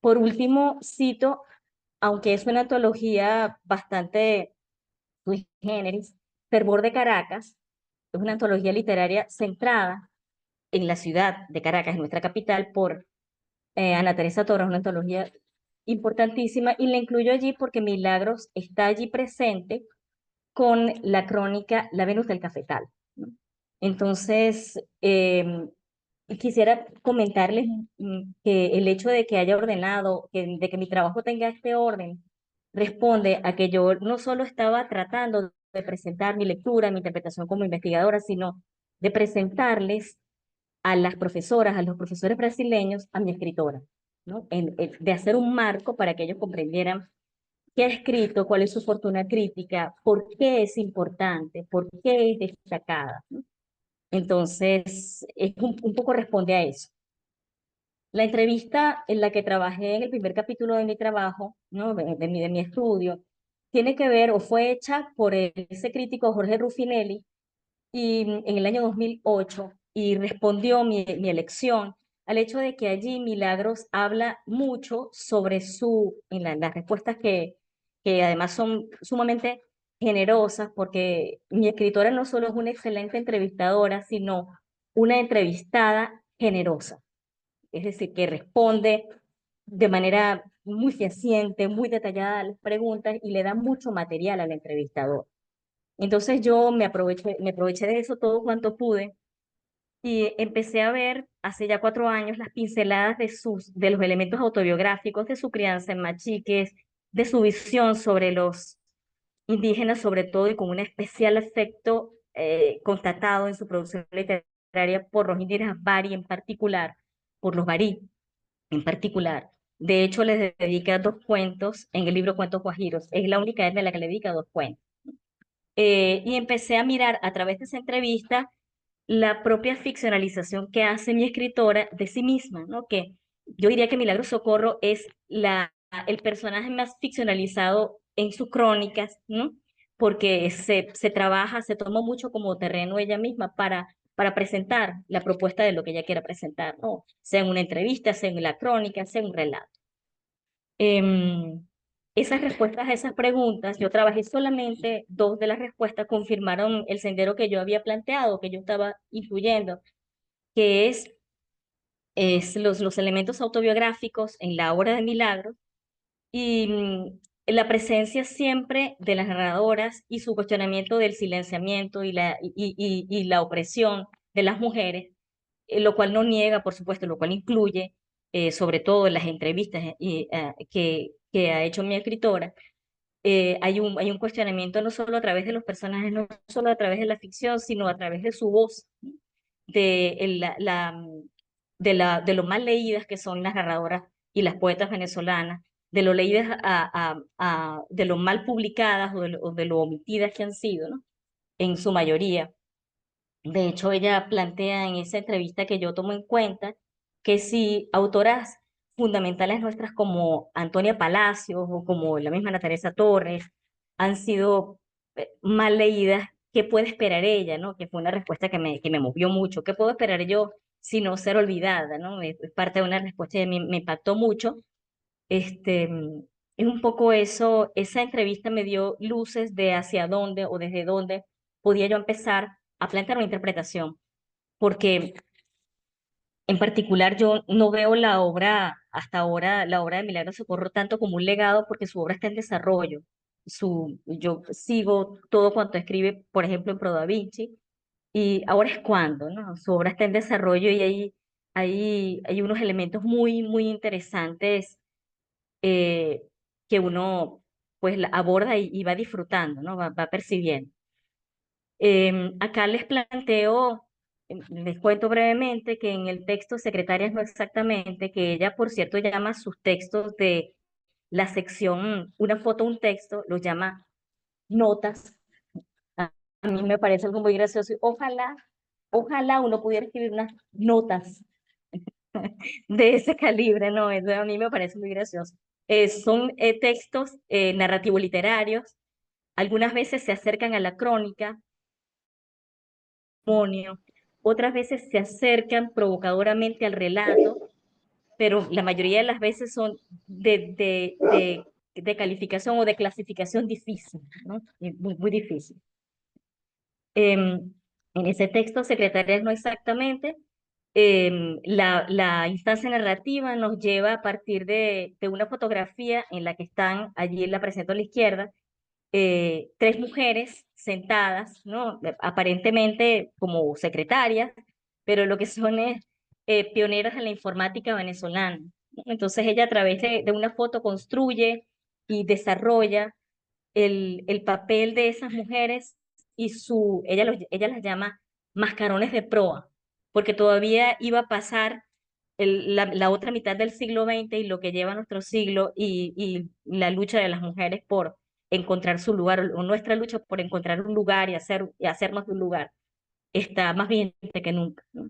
Por último, cito, aunque es una antología bastante sui generis, Fervor de Caracas, es una antología literaria centrada en la ciudad de Caracas, en nuestra capital, por Ana Teresa Torres, una antología importantísima, y la incluyo allí porque Milagros está allí presente con la crónica La Venus del Cafetal, ¿no? Entonces, quisiera comentarles que el hecho de que haya ordenado, de que mi trabajo tenga este orden, responde a que yo no solo estaba tratando de presentar mi lectura, mi interpretación como investigadora, sino de presentarles a las profesoras, a los profesores brasileños, a mi escritora, ¿no? De hacer un marco para que ellos comprendieran qué ha escrito, cuál es su fortuna crítica, por qué es importante, por qué es destacada, ¿no? Entonces, un poco responde a eso. La entrevista en la que trabajé en el primer capítulo de mi trabajo, ¿no? de mi estudio, tiene que ver o fue hecha por ese crítico Jorge Ruffinelli y, en el año 2008, y respondió mi elección al hecho de que allí Milagros habla mucho sobre las respuestas que además son sumamente generosas, porque mi escritora no solo es una excelente entrevistadora, sino una entrevistada generosa, es decir, que responde de manera muy fehaciente, muy detallada a las preguntas y le da mucho material al entrevistador. Entonces yo me aproveché de eso todo cuanto pude y empecé a ver hace ya 4 años las pinceladas de los elementos autobiográficos, de su crianza en Machiques, de su visión sobre los indígenas sobre todo, y con un especial afecto constatado en su producción literaria por los indígenas Bari en particular, por los Barí en particular. De hecho, les dedica 2 cuentos en el libro Cuentos Guajiros. Es la única etnia a la que le dedica 2 cuentos. Y empecé a mirar a través de esa entrevista la propia ficcionalización que hace mi escritora de sí misma, ¿no? Que yo diría que Milagros Socorro es el personaje más ficcionalizado en sus crónicas, ¿no? Porque se trabaja, se toma mucho como terreno ella misma para presentar la propuesta de lo que ella quiera presentar, ¿no? Sea en una entrevista, sea en la crónica, sea en un relato. Em, Esas respuestas a esas preguntas, yo trabajé solamente 2 de las respuestas, confirmaron el sendero que yo había planteado, que yo estaba incluyendo, que es los elementos autobiográficos en la obra de Milagros y la presencia siempre de las narradoras y su cuestionamiento del silenciamiento y la opresión de las mujeres, lo cual no niega, por supuesto, lo cual incluye, sobre todo en las entrevistas que ha hecho mi escritora. Hay un cuestionamiento no solo a través de los personajes, no solo a través de la ficción, sino a través de su voz, ¿no? de, el- de lo mal leídas que son las narradoras y las poetas venezolanas, de lo leídas de lo mal publicadas o de lo omitidas que han sido, ¿no? En su mayoría. De hecho, ella plantea en esa entrevista que yo tomo en cuenta que si autoras fundamentales nuestras como Antonia Palacios o como la misma Ana Teresa Torres han sido mal leídas, ¿qué puede esperar ella, no? Que fue una respuesta que me movió mucho. ¿Qué puedo esperar yo si no ser olvidada, no? Es parte de una respuesta que me impactó mucho. Este, es un poco eso, esa entrevista me dio luces de hacia dónde o desde dónde podía yo empezar a plantear una interpretación, porque en particular yo no veo la obra, hasta ahora, la obra de Milagros Socorro tanto como un legado, porque su obra está en desarrollo. Yo sigo todo cuanto escribe, por ejemplo, en Pro Da Vinci, y ahora es cuando, ¿no? Su obra está en desarrollo y hay unos elementos muy, muy interesantes eh, que uno pues aborda y va disfrutando, ¿no? Va percibiendo. Acá les planteo, les cuento brevemente que en el texto Secretarias no exactamente, que ella por cierto llama sus textos de la sección Una foto, un texto, los llama notas. A mí me parece algo muy gracioso. Ojalá uno pudiera escribir unas notas de ese calibre, ¿no? Eso a mí me parece muy gracioso. Son textos narrativo-literarios, algunas veces se acercan a la crónica, testimonio, otras veces se acercan provocadoramente al relato, pero la mayoría de las veces son de calificación o de clasificación difícil, ¿no? Muy, muy difícil. En ese texto, Secretarias no exactamente, la instancia narrativa nos lleva a partir de una fotografía en la que están, allí la presento a la izquierda, 3 mujeres sentadas, ¿no? Aparentemente como secretarias, pero lo que son es pioneras en la informática venezolana, ¿no? Entonces ella a través de una foto construye y desarrolla el papel de esas mujeres y ella las llama mascarones de proa, porque todavía iba a pasar la otra mitad del siglo XX y lo que lleva nuestro siglo y la lucha de las mujeres por encontrar su lugar, o nuestra lucha por encontrar un lugar y hacernos de un lugar, está más vigente que nunca, ¿no?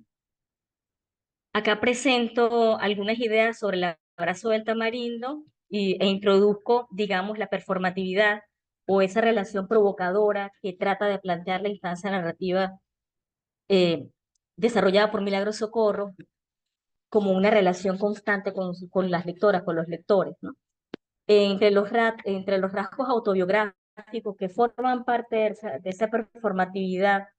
Acá presento algunas ideas sobre el abrazo del tamarindo e introduzco, digamos, la performatividad o esa relación provocadora que trata de plantear la instancia narrativa eh, desarrollada por Milagros Socorro como una relación constante con las lectoras, con los lectores, ¿no? Entre los rasgos autobiográficos que forman parte de esa performatividad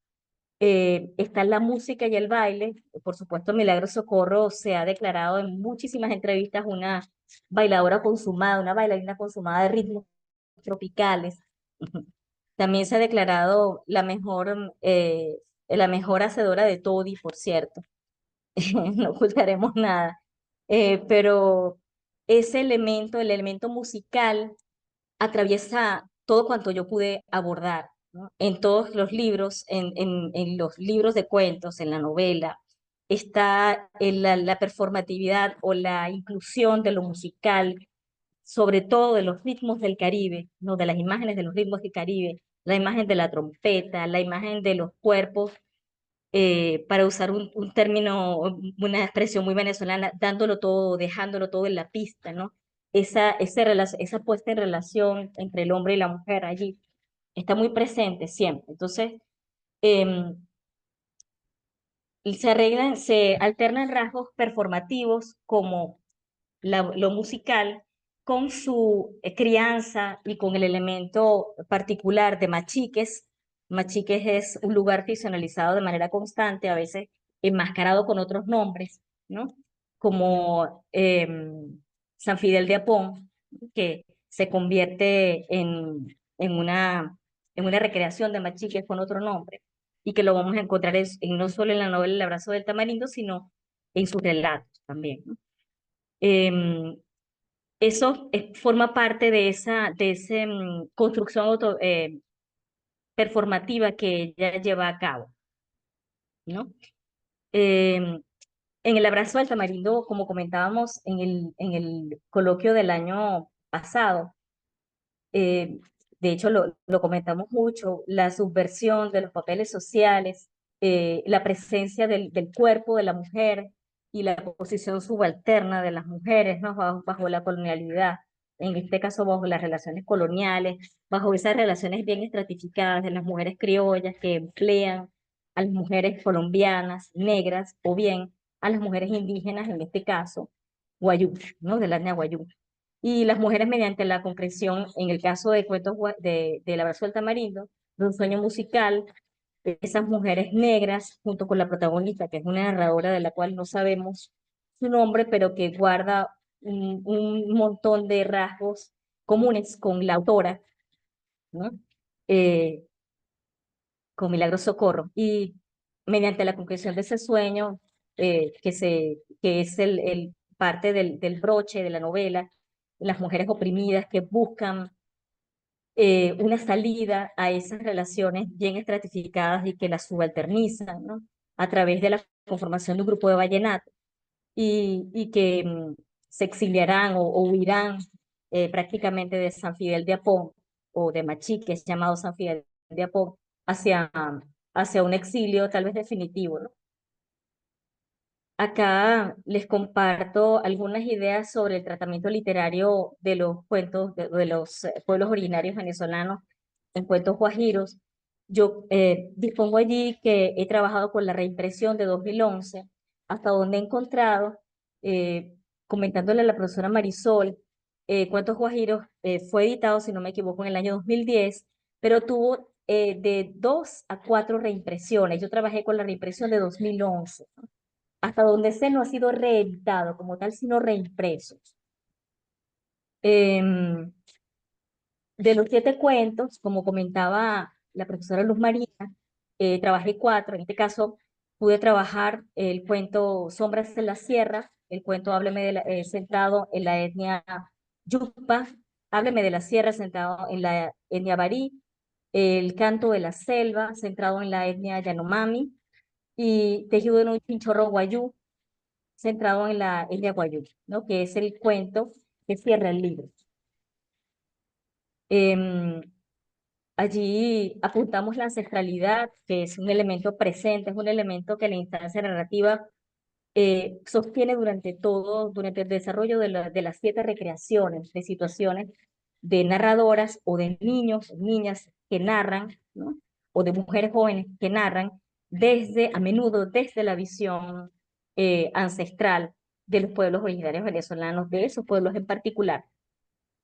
está la música y el baile. Por supuesto, Milagros Socorro se ha declarado en muchísimas entrevistas una bailadora consumada, una bailarina consumada de ritmos tropicales. También se ha declarado la mejor hacedora de toddy, por cierto. No ocultaremos nada. Pero ese elemento, el elemento musical, atraviesa todo cuanto yo pude abordar, ¿no? En todos los libros, en los libros de cuentos, en la novela, está la performatividad o la inclusión de lo musical, sobre todo de los ritmos del Caribe, ¿no? De las imágenes de los ritmos del Caribe, la imagen de la trompeta, la imagen de los cuerpos, para usar un término, una expresión muy venezolana, dándolo todo, dejándolo todo en la pista, ¿no? Esa puesta en relación entre el hombre y la mujer allí está muy presente siempre. Entonces, em, se alternan rasgos performativos como lo musical con su crianza y con el elemento particular de machiques. Machiques es un lugar ficcionalizado de manera constante, a veces enmascarado con otros nombres, ¿no? Como San Fidel de Apón, que se convierte en una recreación de machiques con otro nombre, y que lo vamos a encontrar no solo en la novela El abrazo del tamarindo, sino en sus relatos también, ¿no? Em, Eso forma parte de esa construcción performativa que ella lleva a cabo, ¿no? Em, en el abrazo del tamarindo, como comentábamos en el coloquio del año pasado, eh, de hecho lo comentamos mucho, la subversión de los papeles sociales, la presencia del cuerpo de la mujer y la posición subalterna de las mujeres, ¿no? Bajo la colonialidad, en este caso bajo las relaciones coloniales, bajo esas relaciones bien estratificadas de las mujeres criollas que emplean a las mujeres colombianas, negras, o bien a las mujeres indígenas, en este caso, guayú, ¿no? De la etnia guayú. Y las mujeres mediante la concreción, en el caso de cuentos de La Verso del Tamarindo, de un sueño musical, de esas mujeres negras, junto con la protagonista, que es una narradora de la cual no sabemos su nombre, pero que guarda un montón de rasgos comunes con la autora, ¿no? Eh, con Milagros Socorro. Y mediante la concreción de ese sueño, que es el parte del broche de la novela, las mujeres oprimidas que buscan una salida a esas relaciones bien estratificadas y que las subalternizan, ¿no? A través de la conformación de un grupo de vallenato y que se exiliarán o huirán prácticamente de San Fidel de Apón o de Machiques, llamado San Fidel de Apón, hacia, hacia un exilio tal vez definitivo, ¿no? Acá les comparto algunas ideas sobre el tratamiento literario de los cuentos de los pueblos originarios venezolanos en cuentos guajiros. Yo dispongo allí que he trabajado con la reimpresión de 2011, hasta donde he encontrado, eh, comentándole a la profesora Marisol, Cuentos Guajiros fue editado, si no me equivoco, en el año 2010, pero tuvo de 2 a 4 reimpresiones. Yo trabajé con la reimpresión de 2011, hasta donde sé no ha sido reeditado como tal, sino reimpreso. Em, de los 7 cuentos, como comentaba la profesora Luz María, trabajé 4. En este caso, pude trabajar el cuento Sombras en la Sierra, el cuento centrado en la etnia Yupa, Hábleme de la Sierra, centrado en la etnia Barí, el Canto de la Selva, centrado en la etnia Yanomami, y Tejido en un Chinchorro Guayú, centrado en la etnia Guayú, ¿no? Que es el cuento que cierra el libro. Em, Allí apuntamos la ancestralidad, que es un elemento presente, es un elemento que la instancia narrativa sostiene durante el desarrollo de las 7 recreaciones, de situaciones de narradoras o de niños, niñas que narran, ¿no? O de mujeres jóvenes que narran a menudo desde la visión ancestral de los pueblos originarios venezolanos, de esos pueblos en particular.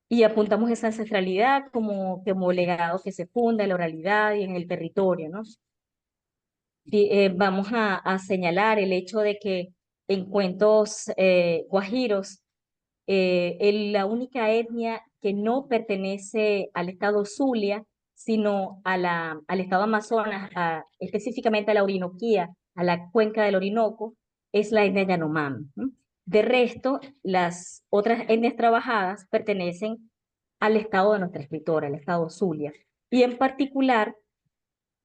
Y apuntamos esa ancestralidad como legado que se funda en la oralidad y en el territorio, ¿no? Vamos a señalar el hecho de que en cuentos guajiros, la única etnia que no pertenece al estado Zulia, sino al estado Amazonas, específicamente a la Orinoquía, a la cuenca del Orinoco, es la etnia Yanomami, ¿no? De resto, las otras etnias trabajadas pertenecen al estado de nuestra escritora, al estado Zulia. Y en particular,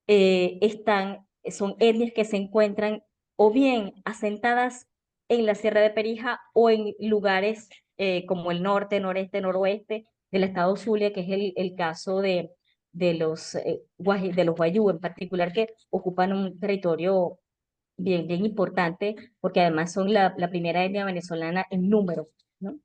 son etnias que se encuentran o bien asentadas en la Sierra de Perija o en lugares como el norte, noreste, noroeste del estado Zulia, que es el caso de los wayú en particular, que ocupan un territorio bien, bien importante, porque además son la primera etnia venezolana en número, ¿no?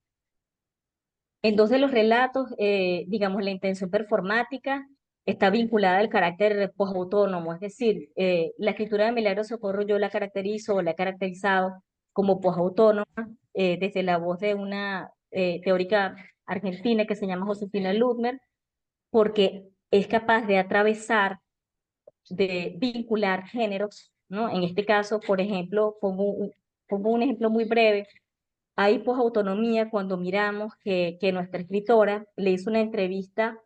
En 2 de los relatos, digamos, la intención performática está vinculada al carácter posautónomo, es decir, la escritura de Milagros Socorro yo la caracterizo o la he caracterizado como posautónoma desde la voz de una teórica argentina que se llama Josefina Ludmer, porque es capaz de atravesar, de vincular géneros, ¿no? En este caso, por ejemplo, pongo un ejemplo muy breve. Hay posautonomía cuando miramos que nuestra escritora le hizo una entrevista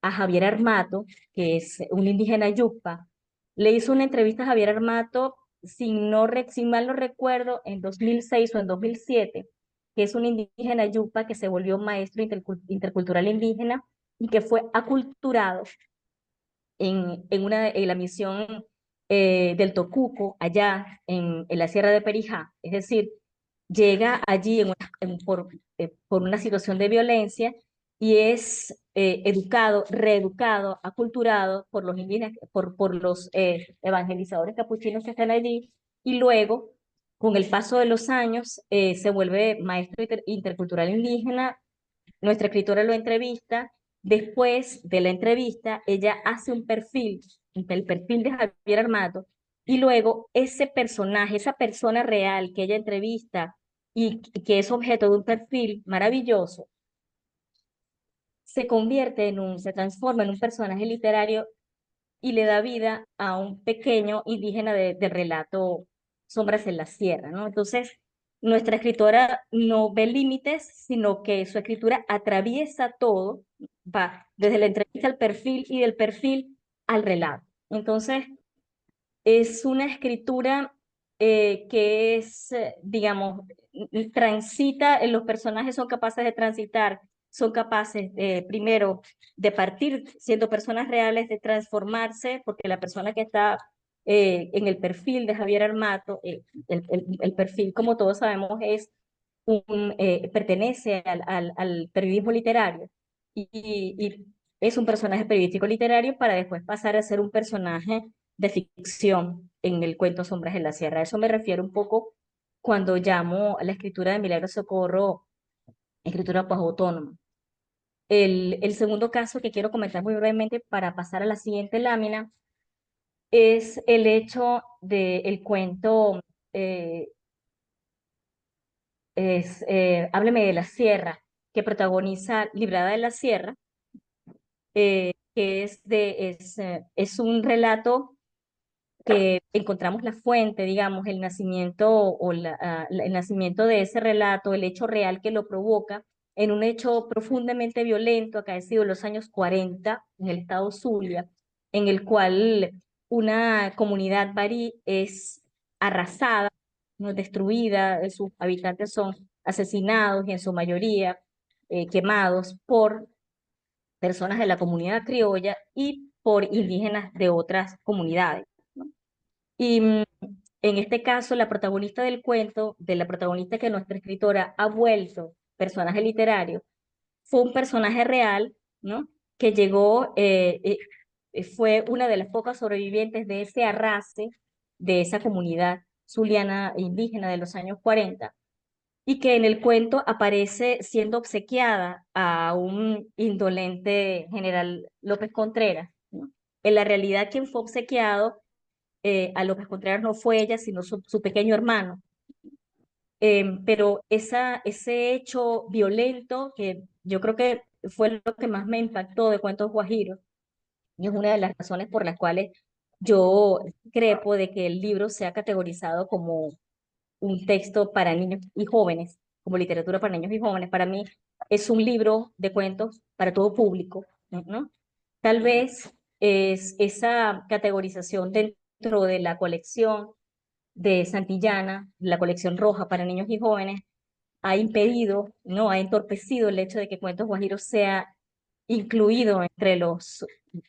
a Javier Armato, que es un indígena yucpa. Le hizo una entrevista a Javier Armato, si mal no recuerdo, en 2006 o en 2007, que es un indígena yucpa que se volvió maestro intercultural indígena y que fue aculturado en la misión del Tocuco, allá en la Sierra de Perijá. Es decir, llega allí por una situación de violencia y es educado, reeducado, aculturado por los indígenas, por los evangelizadores capuchinos que están allí, y luego, con el paso de los años, se vuelve maestro intercultural indígena. Nuestra escritora lo entrevista. Después de la entrevista, ella hace un perfil, el perfil de Javier Armato, y luego ese personaje, esa persona real que ella entrevista y que es objeto de un perfil maravilloso, se transforma en un personaje literario y le da vida a un pequeño indígena del relato Sombras en la Sierra, ¿no? Entonces, nuestra escritora no ve límites, sino que su escritura atraviesa todo, va desde la entrevista al perfil y del perfil al relato. Entonces, es una escritura que es, digamos, transita, los personajes son capaces de transitar, son capaces, primero, de partir siendo personas reales, de transformarse, porque la persona que está en el perfil de Javier Armato, el perfil, como todos sabemos, pertenece al periodismo literario y es un personaje periodístico literario para después pasar a ser un personaje de ficción en el cuento Sombras en la Sierra. A eso me refiero un poco cuando llamo a la escritura de Milagros Socorro escritura posautónoma. El segundo caso que quiero comentar muy brevemente para pasar a la siguiente lámina es el hecho del cuento Hábleme de la Sierra, que protagoniza Librada de la Sierra, que es un relato que encontramos la fuente, digamos, el nacimiento el nacimiento de ese relato, el hecho real que lo provoca, en un hecho profundamente violento acaecido en los años 40 en el estado Zulia, en el cual una comunidad barí es arrasada, ¿no? Destruida, sus habitantes son asesinados y en su mayoría quemados por personas de la comunidad criolla y por indígenas de otras comunidades, ¿no? Y en este caso, la protagonista del cuento, de la protagonista que nuestra escritora ha vuelto personaje literario, fue un personaje real, ¿no? Que llegó, fue una de las pocas sobrevivientes de ese arrase de esa comunidad zuliana e indígena de los años 40, y que en el cuento aparece siendo obsequiada a un indolente general López Contreras, ¿no? En la realidad, quien fue obsequiado a López Contreras no fue ella, sino su pequeño hermano. Pero ese hecho violento, que yo creo que fue lo que más me impactó de Cuentos Guajiros, y es una de las razones por las cuales yo crepo de que el libro sea categorizado como un texto para niños y jóvenes, como literatura para niños y jóvenes. Para mí es un libro de cuentos para todo público, ¿no? Tal vez es esa categorización dentro de la colección de Santillana, la colección roja para niños y jóvenes, ha impedido, no, ha entorpecido el hecho de que Cuentos Guajiros sea incluido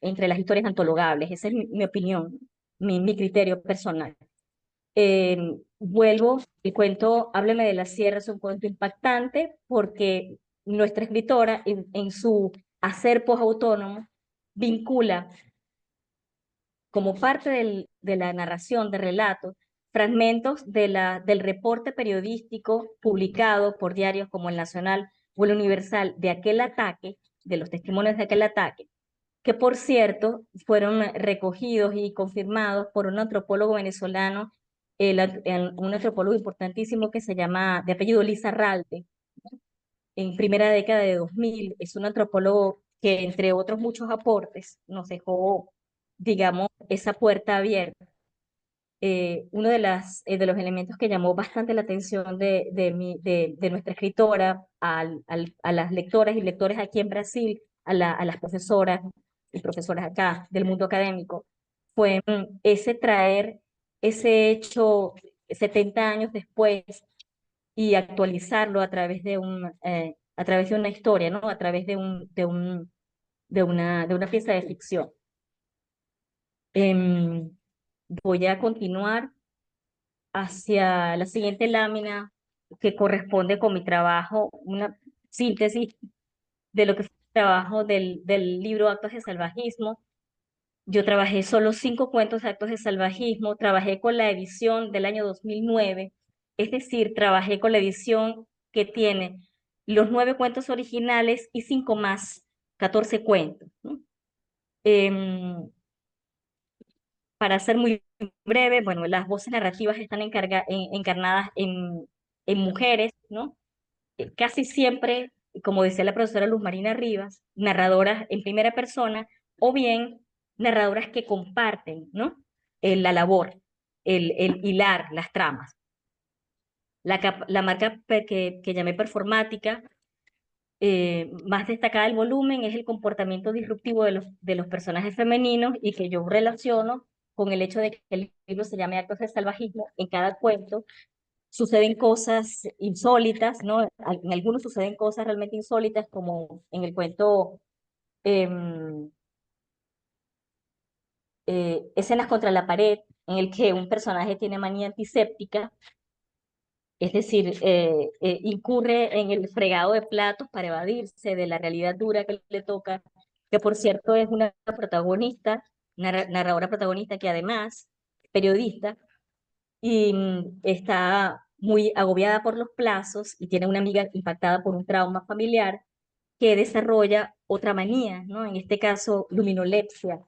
entre las historias antologables. Esa es mi opinión, mi criterio personal. Vuelvo, el cuento Hábleme de la Sierra es un cuento impactante porque nuestra escritora en su hacer posautónomo vincula como parte de la narración de relatos fragmentos del reporte periodístico publicado por diarios como El Nacional o El Universal de aquel ataque, de los testimonios de aquel ataque, que por cierto fueron recogidos y confirmados por un antropólogo venezolano, un antropólogo importantísimo que se llama, de apellido Lizarralde, en primera década de 2000. Es un antropólogo que, entre otros muchos aportes, nos dejó, digamos, esa puerta abierta. Uno de los elementos que llamó bastante la atención de nuestra escritora a las lectoras y lectores aquí en Brasil, a las profesoras y profesoras acá del mundo académico, fue ese traer ese hecho 70 años después y actualizarlo a través de una historia, ¿no? A través de una pieza de ficción. Em, Voy a continuar hacia la siguiente lámina que corresponde con mi trabajo, una síntesis de lo que fue el trabajo del libro Actos de Salvajismo. Yo trabajé solo 5 cuentos de Actos de Salvajismo, trabajé con la edición del año 2009, es decir, trabajé con la edición que tiene los 9 cuentos originales y 5 más, 14 cuentos, ¿no? Para ser muy breve, bueno, las voces narrativas están encarnadas en mujeres, ¿no? Casi siempre, como decía la profesora Luz Marina Rivas, narradoras en primera persona o bien narradoras que comparten, ¿no? La labor, el hilar, las tramas. La marca que llamé performática, más destacada del volumen, es el comportamiento disruptivo de los personajes femeninos y que yo relaciono con el hecho de que el libro se llame Actos de Salvajismo. En cada cuento suceden cosas insólitas, ¿no? En algunos suceden cosas realmente insólitas, como en el cuento Escenas contra la pared, en el que un personaje tiene manía antiséptica, es decir, incurre en el fregado de platos para evadirse de la realidad dura que le toca, que por cierto es una protagonista, narradora protagonista que además es periodista y está muy agobiada por los plazos y tiene una amiga impactada por un trauma familiar que desarrolla otra manía, ¿no? En este caso, luminolepsia,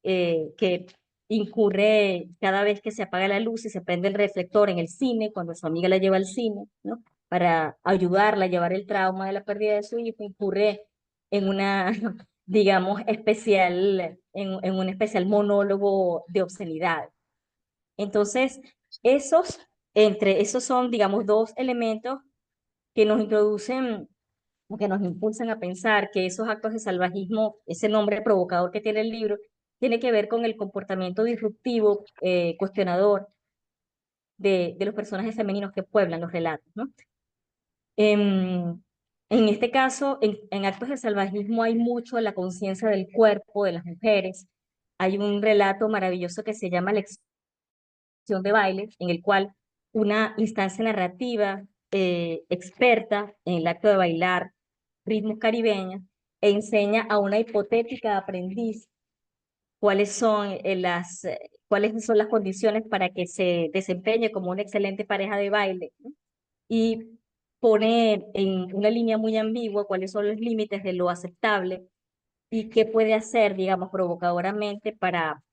que incurre cada vez que se apaga la luz y se prende el reflector en el cine, cuando su amiga la lleva al cine, ¿no? Para ayudarla a llevar el trauma de la pérdida de su hijo, incurre en una, digamos, en un especial monólogo de obscenidad. Entonces, esos, esos son, digamos, 2 elementos que nos introducen, o que nos impulsan a pensar que esos actos de salvajismo, ese nombre provocador que tiene el libro, tiene que ver con el comportamiento disruptivo, cuestionador de los personajes femeninos que pueblan los relatos, ¿no? En este caso, en actos de salvajismo hay mucho de la conciencia del cuerpo de las mujeres. Hay un relato maravilloso que se llama Lección de Baile, en el cual una instancia narrativa experta en el acto de bailar ritmos caribeños enseña a una hipotética aprendiz cuáles son cuáles son las condiciones para que se desempeñe como una excelente pareja de baile, ¿no? Y pone en una línea muy ambigua cuáles son los límites de lo aceptable y qué puede hacer, digamos, provocadoramente para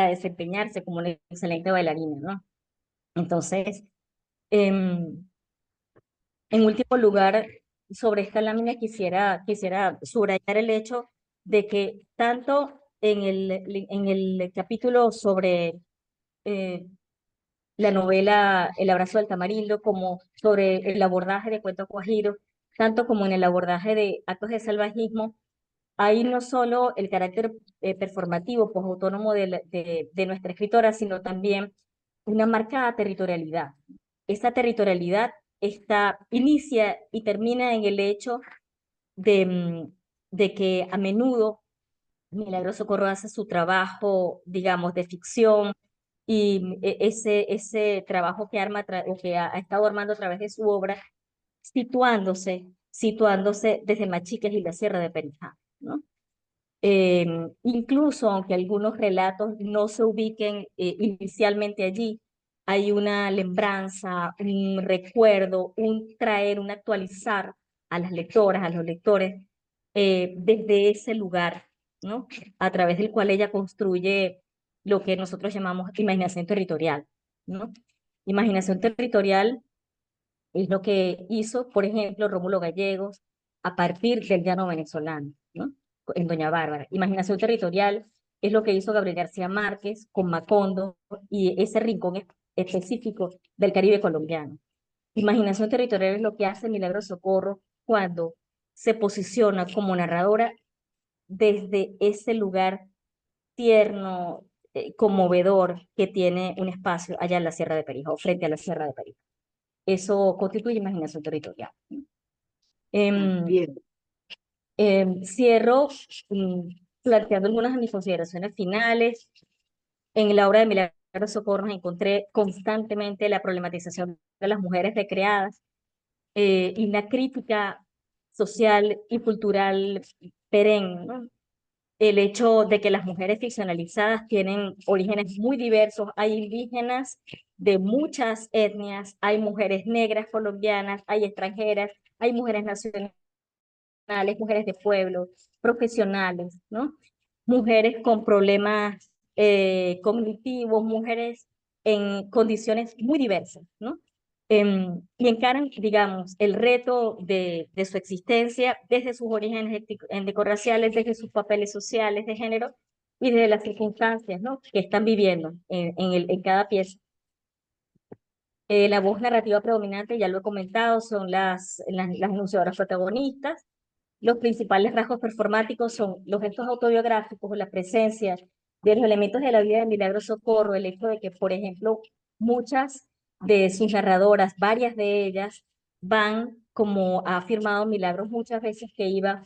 desempeñarse como una excelente bailarina, ¿no? Entonces, em, en último lugar, sobre esta lámina quisiera subrayar el hecho de que tanto en el capítulo sobre eh, la novela El abrazo del tamarindo, como sobre el abordaje de cuentos guajiros, tanto como en el abordaje de actos de salvajismo, hay no solo el carácter performativo, pues autónomo de nuestra escritora, sino también una marcada territorialidad. Esa territorialidad inicia y termina en el hecho de que a menudo Milagros Socorro hace su trabajo, digamos, de ficción y ese trabajo que arma o que ha estado armando a través de su obra, situándose desde Machiques y la Sierra de Perijá, ¿no? Incluso aunque algunos relatos no se ubiquen inicialmente allí, hay una lembranza, un recuerdo, un traer, un actualizar a las lectoras, a los lectores, desde ese lugar, ¿no? A través del cual ella construye lo que nosotros llamamos imaginación territorial, ¿no? Imaginación territorial es lo que hizo, por ejemplo, Rómulo Gallegos a partir del llano venezolano, ¿no? En Doña Bárbara. Imaginación territorial es lo que hizo Gabriel García Márquez con Macondo y ese rincón específico del Caribe colombiano. Imaginación territorial es lo que hace Milagros Socorro cuando se posiciona como narradora desde ese lugar tierno, conmovedor que tiene un espacio allá en la Sierra de Perijá, o frente a la Sierra de Perijá. Eso constituye imaginación territorial. Em, Bien. Cierro planteando algunas de mis consideraciones finales. En la obra de Milagros Socorro encontré constantemente la problematización de las mujeres recreadas y una crítica social y cultural perenne, ¿no? El hecho de que las mujeres ficcionalizadas tienen orígenes muy diversos. Hay indígenas de muchas etnias, hay mujeres negras colombianas, hay extranjeras, hay mujeres nacionales, mujeres de pueblo, profesionales, ¿no? Mujeres con problemas cognitivos, mujeres en condiciones muy diversas, ¿no? Y encaran, digamos, el reto de su existencia desde sus orígenes étnico-raciales, desde sus papeles sociales de género y desde las circunstancias, ¿no? Que están viviendo en cada pieza. La voz narrativa predominante, ya lo he comentado, son las enunciadoras protagonistas. Los principales rasgos performáticos son los gestos autobiográficos, la presencia de los elementos de la vida de Milagros Socorro, el hecho de que, por ejemplo, muchas de sus narradoras, varias de ellas, van, como ha afirmado Milagros muchas veces, que iba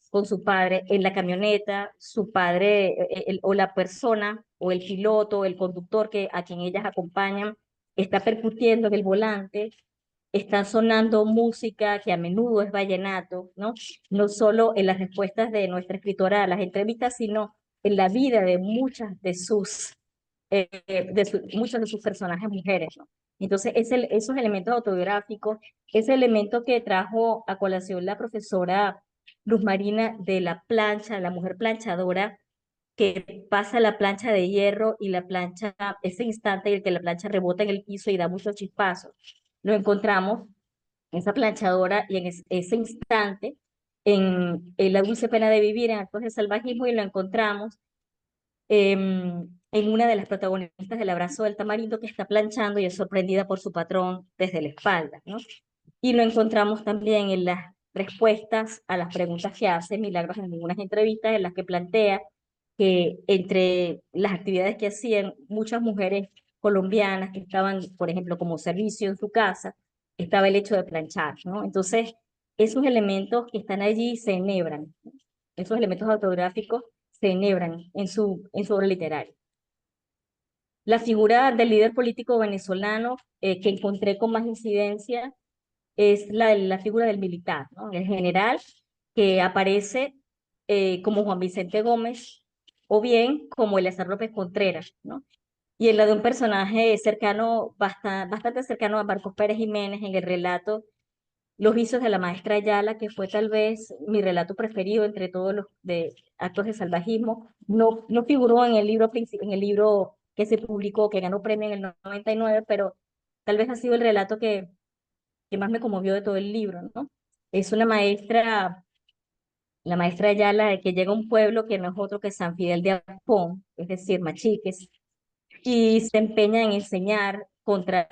con su padre en la camioneta, su padre o la persona o el piloto o el conductor a quien ellas acompañan está percutiendo en el volante, está sonando música que a menudo es vallenato, ¿no? No solo en las respuestas de nuestra escritora a las entrevistas, sino en la vida de muchos de sus personajes mujeres, ¿no? Entonces, esos elementos autobiográficos, ese elemento que trajo a colación la profesora Luz Marina de la plancha, la mujer planchadora, que pasa la plancha de hierro y la plancha, ese instante en el que la plancha rebota en el piso y da muchos chispazos, lo encontramos esa planchadora y en ese instante en La dulce pena de vivir, en Actos de salvajismo, y lo encontramos en una de las protagonistas del abrazo del tamarindo que está planchando y es sorprendida por su patrón desde la espalda, ¿no? Y lo encontramos también en las respuestas a las preguntas que hace Milagros en algunas entrevistas en las que plantea que entre las actividades que hacían muchas mujeres colombianas que estaban, por ejemplo, como servicio en su casa, estaba el hecho de planchar, ¿no? Entonces, esos elementos que están allí se enhebran, ¿no? Esos elementos autográficos se enhebran en su obra literaria. La figura del líder político venezolano que encontré con más incidencia es la figura del militar, ¿no? El general que aparece como Juan Vicente Gómez o bien como Eleazar López Contreras, ¿no? Y en la de un personaje cercano, bastante cercano a Marcos Pérez Jiménez en el relato Los vicios de la maestra Ayala, que fue tal vez mi relato preferido entre todos los de actos de salvajismo. No figuró en el libro, en el libro que se publicó, que ganó premio en el 99, pero tal vez ha sido el relato que más me conmovió de todo el libro, ¿no? Es una maestra, la maestra Ayala, que llega a un pueblo que no es otro que San Fidel de Apón, es decir, Machiques, y se empeña en enseñar contra,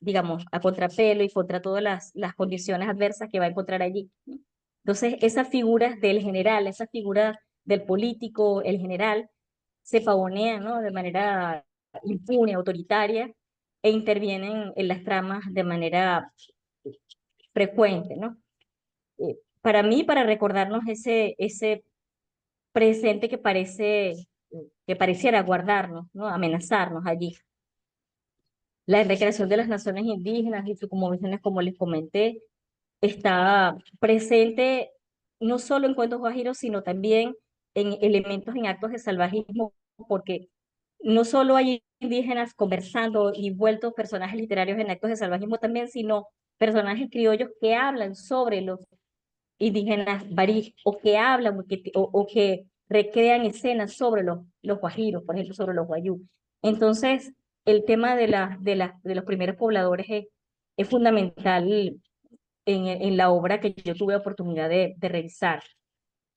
digamos, a contrapelo y contra todas las condiciones adversas que va a encontrar allí. Entonces, esas figuras del general, esa figura del político, el general, se pavonean, ¿no? De manera impune, autoritaria, e intervienen en las tramas de manera frecuente, ¿no? Para mí, para recordarnos ese presente que pareciera guardarnos, ¿no? Amenazarnos allí. La recreación de las naciones indígenas y sus convenciones, como les comenté, está presente no solo en cuentos guajiros, sino también en elementos en actos de salvajismo, porque no solo hay indígenas conversando y vueltos personajes literarios en actos de salvajismo también, sino personajes criollos que hablan sobre los indígenas barí o que hablan o que recrean escenas sobre los guajiros, por ejemplo, sobre los guayú. Entonces, el tema de los primeros pobladores es fundamental en la obra que yo tuve oportunidad de revisar,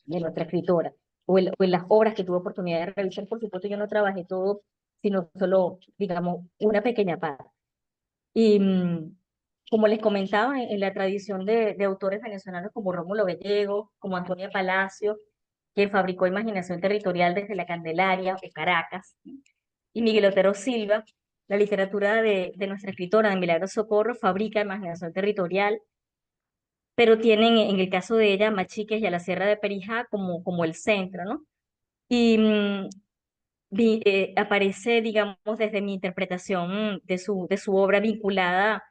de nuestra escritora, o en las obras que tuve oportunidad de revisar. Por supuesto, yo no trabajé todo, sino solo, digamos, una pequeña parte. Y como les comentaba, en la tradición de autores venezolanos como Rómulo Gallego, como Antonia Palacio, que fabricó Imaginación Territorial desde la Candelaria o Caracas, y Miguel Otero Silva, la literatura de nuestra escritora, de Milagros Socorro, fabrica Imaginación Territorial, pero tienen, en el caso de ella, Machiques y a la Sierra de Perijá como el centro, ¿no? Y aparece, digamos, desde mi interpretación de su obra vinculada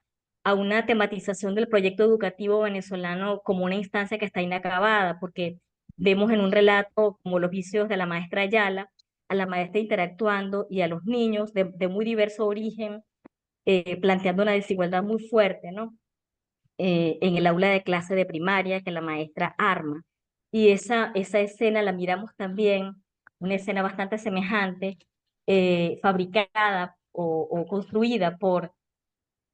a una tematización del proyecto educativo venezolano como una instancia que está inacabada, porque vemos en un relato como los vicios de la maestra Ayala, a la maestra interactuando y a los niños de muy diverso origen, planteando una desigualdad muy fuerte, ¿no? En el aula de clase de primaria que la maestra arma. Y esa escena la miramos también, una escena bastante semejante, fabricada o construida por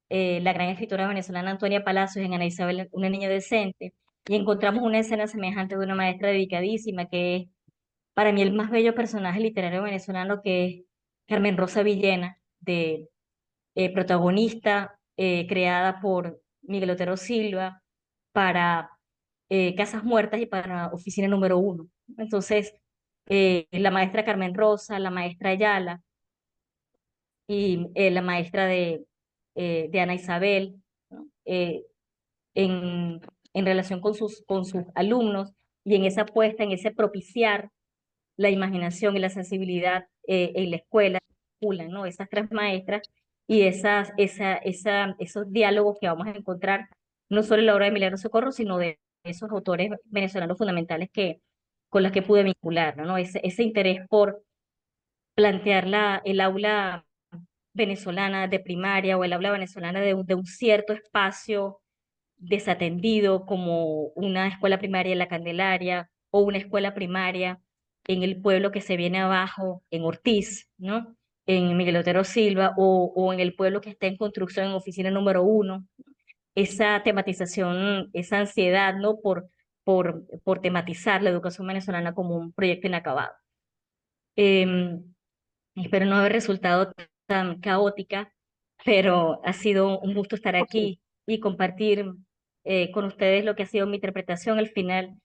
la gran escritora venezolana Antonia Palacios en Ana Isabel, una niña decente, y encontramos una escena semejante de una maestra dedicadísima, que es para mí el más bello personaje literario venezolano, que es Carmen Rosa Villena, de protagonista, creada por Miguel Otero Silva para Casas Muertas y para Oficina Número 1. Entonces, la maestra Carmen Rosa, la maestra Ayala y la maestra de Ana Isabel, ¿no? En, en relación con sus alumnos y en esa apuesta, en ese propiciar la imaginación y la sensibilidad en la escuela, ¿no? Esas tres maestras y esos diálogos que vamos a encontrar, no solo en la obra de Milagros Socorro, sino de esos autores venezolanos fundamentales con los que pude vincular, ¿no? Ese interés por plantear el aula venezolana de primaria o el aula venezolana de un cierto espacio desatendido como una escuela primaria en La Candelaria o una escuela primaria en el pueblo que se viene abajo, en Ortiz, ¿no? En Miguel Otero Silva o en el pueblo que está en construcción en Oficina Número 1. Esa tematización, esa ansiedad, ¿no? Por tematizar la educación venezolana como un proyecto inacabado. Espero no haber resultado tan caótica, pero ha sido un gusto estar aquí y compartir con ustedes lo que ha sido mi interpretación. Al final,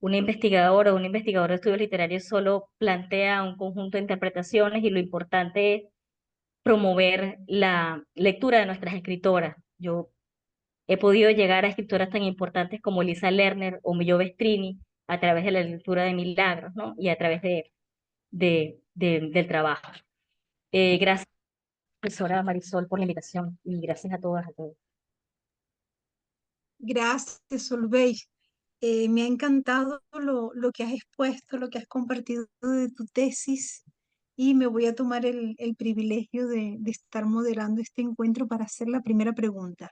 una investigadora o un investigador de estudios literarios solo plantea un conjunto de interpretaciones y lo importante es promover la lectura de nuestras escritoras. Yo he podido llegar a escritoras tan importantes como Lisa Lerner o Millo Bestrini a través de la lectura de Milagros, ¿no? Y a través del trabajo. Gracias, profesora Marisol, por la invitación y gracias a todas, a todos. Gracias, Solveig. Me ha encantado lo que has expuesto, lo que has compartido de tu tesis y me voy a tomar el privilegio de estar moderando este encuentro para hacer la primera pregunta.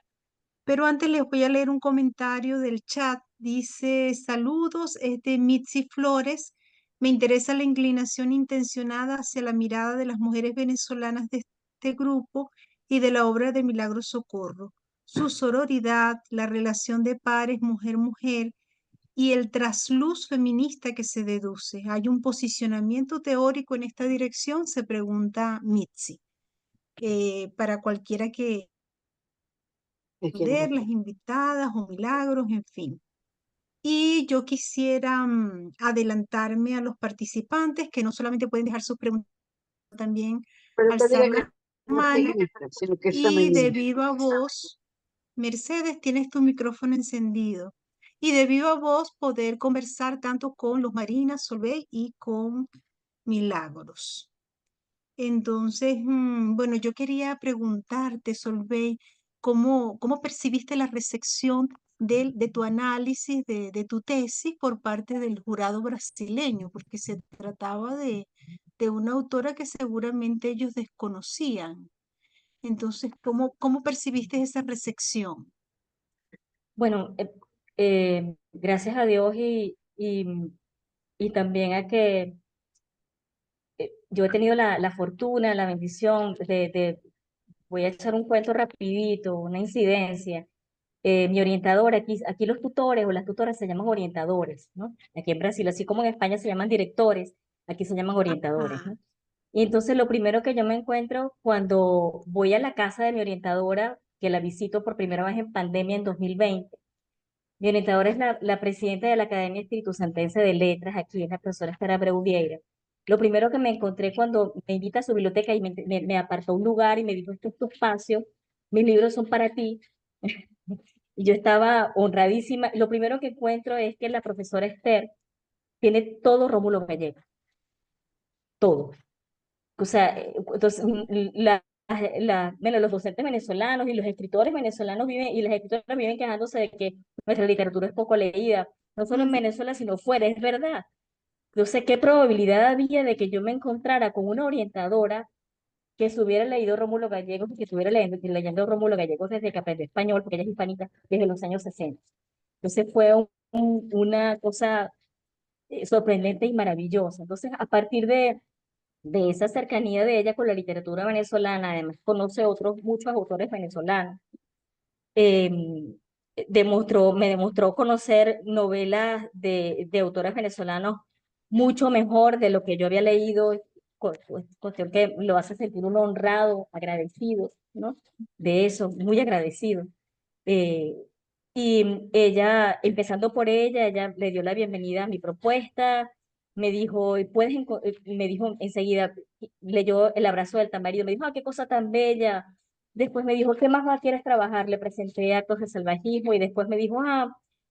Pero antes les voy a leer un comentario del chat. Dice, saludos, es de Mitzi Flores. Me interesa la inclinación intencionada hacia la mirada de las mujeres venezolanas de este grupo y de la obra de Milagro Socorro. Su sororidad, la relación de pares mujer-mujer y el trasluz feminista que se deduce. ¿Hay un posicionamiento teórico en esta dirección? Se pregunta Mitzi. Para cualquiera que las invitadas o Milagros, en fin. Y yo quisiera adelantarme a los participantes que no solamente pueden dejar sus preguntas, también Pero te alzar diga que la no es mano feminista, sino que es y de femenina. viva voz, Mercedes, tienes tu micrófono encendido. Y de viva voz poder conversar tanto con Luz Marina, Solveig y con Milagros. Entonces, bueno, yo quería preguntarte, Solveig, ¿cómo percibiste la recepción de tu análisis, de tu tesis por parte del jurado brasileño? Porque se trataba de una autora que seguramente ellos desconocían. Entonces, ¿cómo percibiste esa recepción? Bueno, gracias a Dios y también a que yo he tenido la fortuna, la bendición voy a echar un cuento rapidito, una incidencia. Mi orientador, aquí los tutores o las tutoras se llaman orientadores, ¿no? Aquí en Brasil, así como en España se llaman directores, aquí se llaman orientadores, Ah, ¿no? Y entonces lo primero que yo me encuentro cuando voy a la casa de mi orientadora, que la visito por primera vez en pandemia en 2020. Mi orientadora es la presidenta de la Academia Espíritu Santense de Letras, aquí es la profesora Esther Abreu Vieira. Lo primero que me encontré cuando me invita a su biblioteca y me apartó un lugar y me dijo, este es tu espacio, mis libros son para ti. Y yo estaba honradísima. Lo primero que encuentro es que la profesora Esther tiene todo Rómulo Gallego, todo. O sea, entonces, bueno, los docentes venezolanos y los escritores venezolanos viven, y las escritoras viven quejándose de que nuestra literatura es poco leída, no solo en ujú, Venezuela, sino fuera, es verdad. Entonces, ¿qué probabilidad había de que yo me encontrara con una orientadora que se hubiera leído Rómulo Gallegos y que estuviera leyendo Rómulo Gallegos desde que aprendió español, porque ella es hispanita, desde los años 60? Entonces, fue una cosa sorprendente y maravillosa. Entonces, a partir de esa cercanía de ella con la literatura venezolana, además conoce muchos autores venezolanos. eh, Me demostró conocer novelas de autores venezolanos mucho mejor de lo que yo había leído, cuestión que lo hace sentir uno honrado, agradecido, ¿no? De eso, muy agradecido. Eh, y ella, empezando por ella le dio la bienvenida a mi propuesta, me dijo, me dijo enseguida, leyó El abrazo del tamarindo, me dijo, qué cosa tan bella. Después me dijo, ¿qué más quieres trabajar? Le presenté Actos de Salvajismo y después me dijo,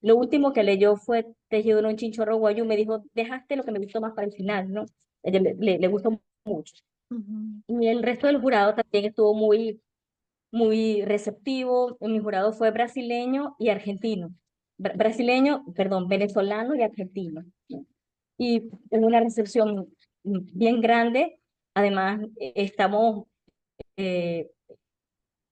lo último que leyó fue Tejido en un chinchorro guayú. Me dijo, dejaste lo que me gustó más para el final, ¿no? A ella le gustó mucho. ujú, Y el resto del jurado también estuvo muy receptivo. Mi jurado fue brasileño y argentino. Brasileño, perdón, venezolano y argentino, ¿no? Y es una recepción bien grande. Además, estamos eh,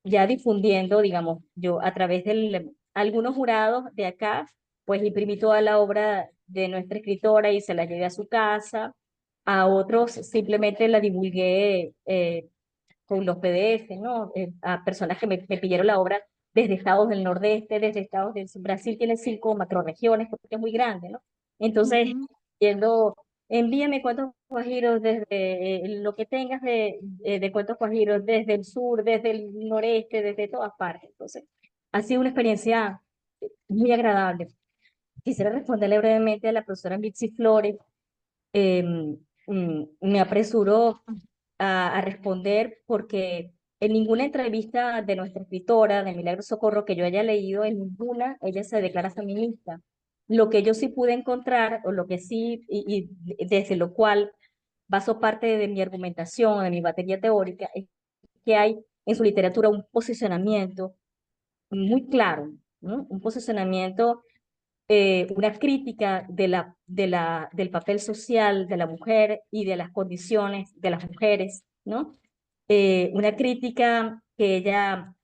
ya difundiendo, digamos, yo a través de algunos jurados de acá, pues imprimí toda la obra de nuestra escritora y se la llevé a su casa. A otros simplemente la divulgué con los PDF, ¿no? A personas que me pidieron la obra desde estados del Nordeste, desde estados del Brasil, tiene 5 macrorregiones porque es muy grande, ¿no? Entonces, ujú. yendo, envíame cuentos guajiros desde lo que tengas de cuentos guajiros, desde el sur, desde el noreste, desde todas partes. Entonces, ha sido una experiencia muy agradable. Quisiera responderle brevemente a la profesora Mitzi Flores. Me apresuro a responder porque en ninguna entrevista de nuestra escritora, de Milagro Socorro, que yo haya leído, en ninguna ella se declara feminista. Lo que yo sí pude encontrar, o lo que sí, y desde lo cual baso parte de mi argumentación, de mi batería teórica, es que hay en su literatura un posicionamiento muy claro, ¿no? Un posicionamiento una crítica del papel social de la mujer y de las condiciones de las mujeres, ¿no? Una crítica que ella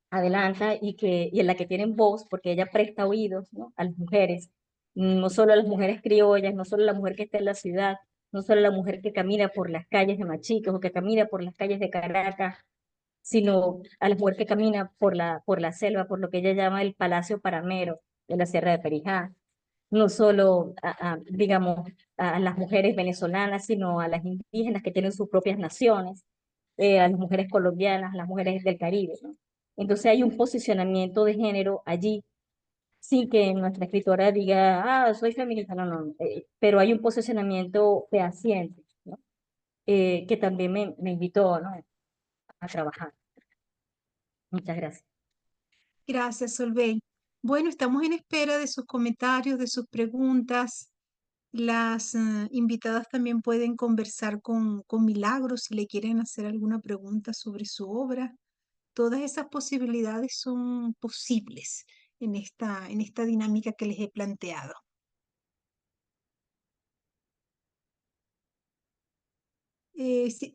adelanta y en la que tienen voz, porque ella presta oídos, ¿no?, a las mujeres, no solo a las mujeres criollas, no solo a la mujer que está en la ciudad, no solo a la mujer que camina por las calles de Machiques o que camina por las calles de Caracas, sino a la mujer que camina por la selva, por lo que ella llama el Palacio Paramero de la Sierra de Perijá. No solo digamos, a las mujeres venezolanas, sino a las indígenas que tienen sus propias naciones, a las mujeres colombianas, a las mujeres del Caribe, ¿no? Entonces hay un posicionamiento de género allí, sin que nuestra escritora diga, ah, soy feminista, no, no, pero hay un posicionamiento fehaciente, ¿no? Que también me invitó, ¿no?, a trabajar. Muchas gracias. Gracias, Solveig. Bueno, estamos en espera de sus comentarios, de sus preguntas. Las invitadas también pueden conversar con Milagros si le quieren hacer alguna pregunta sobre su obra. Todas esas posibilidades son posibles en esta dinámica que les he planteado.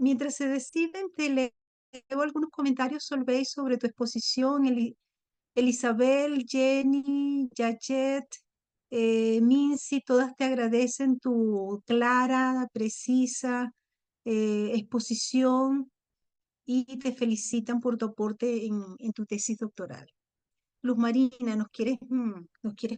Mientras se deciden, te leo algunos comentarios, Solveig, sobre tu exposición. Elizabeth, Jenny, Yachet, Mincy, todas te agradecen tu clara, precisa exposición y te felicitan por tu aporte en tu tesis doctoral. Luz Marina, ¿nos quieres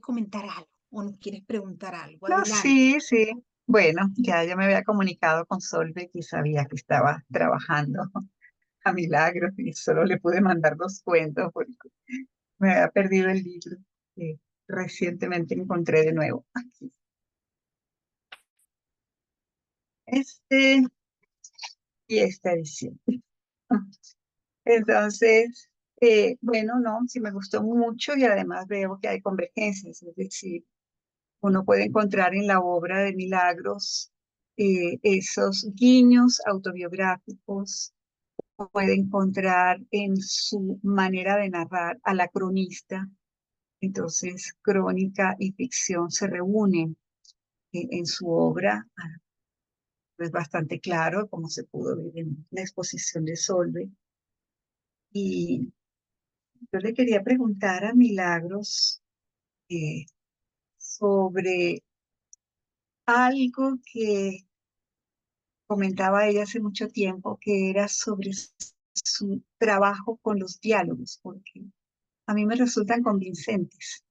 comentar algo o nos quieres preguntar algo? No, Adelante. sí, sí. Bueno, ya me había comunicado con Solveig y sabía que estaba trabajando a Milagros y solo le pude mandar 2 cuentos porque me había perdido el libro que recientemente encontré de nuevo aquí. Este y esta edición. Entonces, bueno, no, sí me gustó mucho y además veo que hay convergencias, es decir, uno puede encontrar en la obra de Milagros esos guiños autobiográficos, puede encontrar en su manera de narrar a la cronista. Entonces, crónica y ficción se reúnen en su obra. Es bastante claro, como se pudo ver en la exposición de Solveig. Y yo le quería preguntar a Milagros sobre algo que comentaba ella hace mucho tiempo, que era sobre su trabajo con los diálogos, porque a mí me resultan convincentes.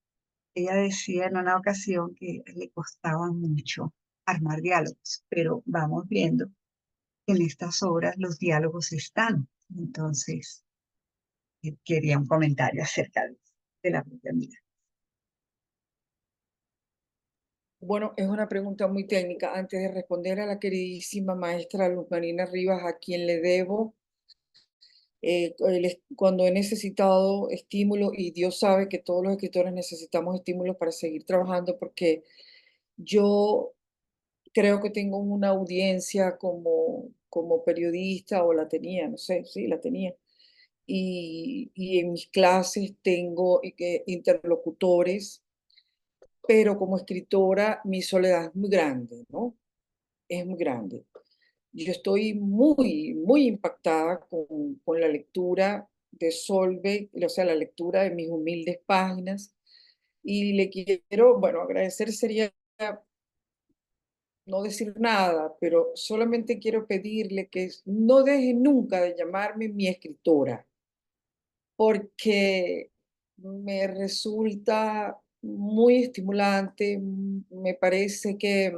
Ella decía en una ocasión que le costaba mucho armar diálogos, pero vamos viendo que en estas obras los diálogos están. Entonces, quería un comentario acerca de la propia amiga. Bueno, es una pregunta muy técnica. Antes de responder a la queridísima maestra Luz Marina Rivas, a quien le debo, cuando he necesitado estímulo, y Dios sabe que todos los escritores necesitamos estímulos para seguir trabajando, porque yo creo que tengo una audiencia como periodista, o la tenía, no sé, sí, la tenía. Y en mis clases tengo interlocutores, pero como escritora mi soledad es muy grande, ¿no? Es muy grande. Yo estoy muy, muy impactada con la lectura de Solveig, o sea, la lectura de mis humildes páginas, y le quiero, bueno, agradecer sería no decir nada, pero solamente quiero pedirle que no deje nunca de llamarme mi escritora, porque me resulta muy estimulante, me parece que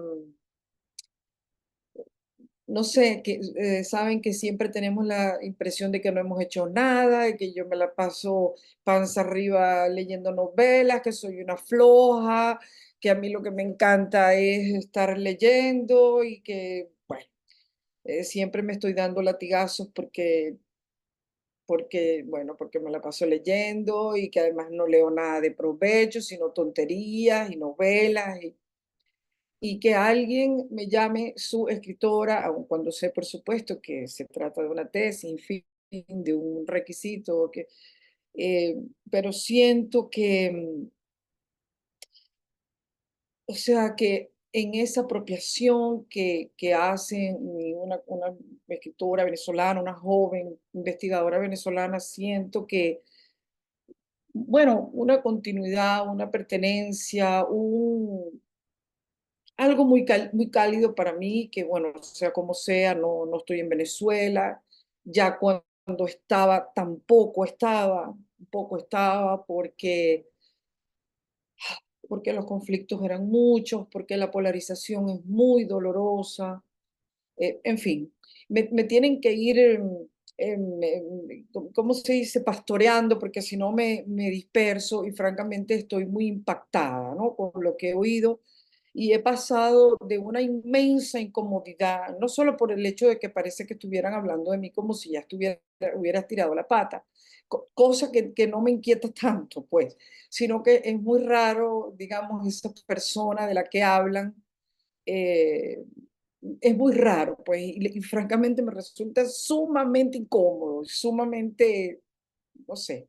no sé, que saben que siempre tenemos la impresión de que no hemos hecho nada, de que yo me la paso panza arriba leyendo novelas, que soy una floja, que a mí lo que me encanta es estar leyendo y que, bueno, siempre me estoy dando latigazos porque me la paso leyendo y que además no leo nada de provecho, sino tonterías y novelas y que alguien me llame su escritora, aun cuando sé, por supuesto, que se trata de una tesis, en fin, de un requisito, pero siento o sea que en esa apropiación que hace una escritora venezolana, una joven investigadora venezolana, siento que, bueno, una continuidad, una pertenencia, algo muy cálido para mí, que bueno, sea como sea, no estoy en Venezuela, ya cuando estaba, tampoco estaba, porque los conflictos eran muchos, porque la polarización es muy dolorosa, en fin, me tienen que ir, ¿cómo se dice? Pastoreando, porque si no me disperso y francamente estoy muy impactada, ¿no? Con lo que he oído y he pasado de una inmensa incomodidad, no solo por el hecho de que parece que estuvieran hablando de mí como si ya hubiera tirado la pata, cosa que no me inquieta tanto, pues, sino que es muy raro, digamos, esa persona de la que hablan. eh, es muy raro, pues, y francamente me resulta sumamente incómodo, sumamente, no sé,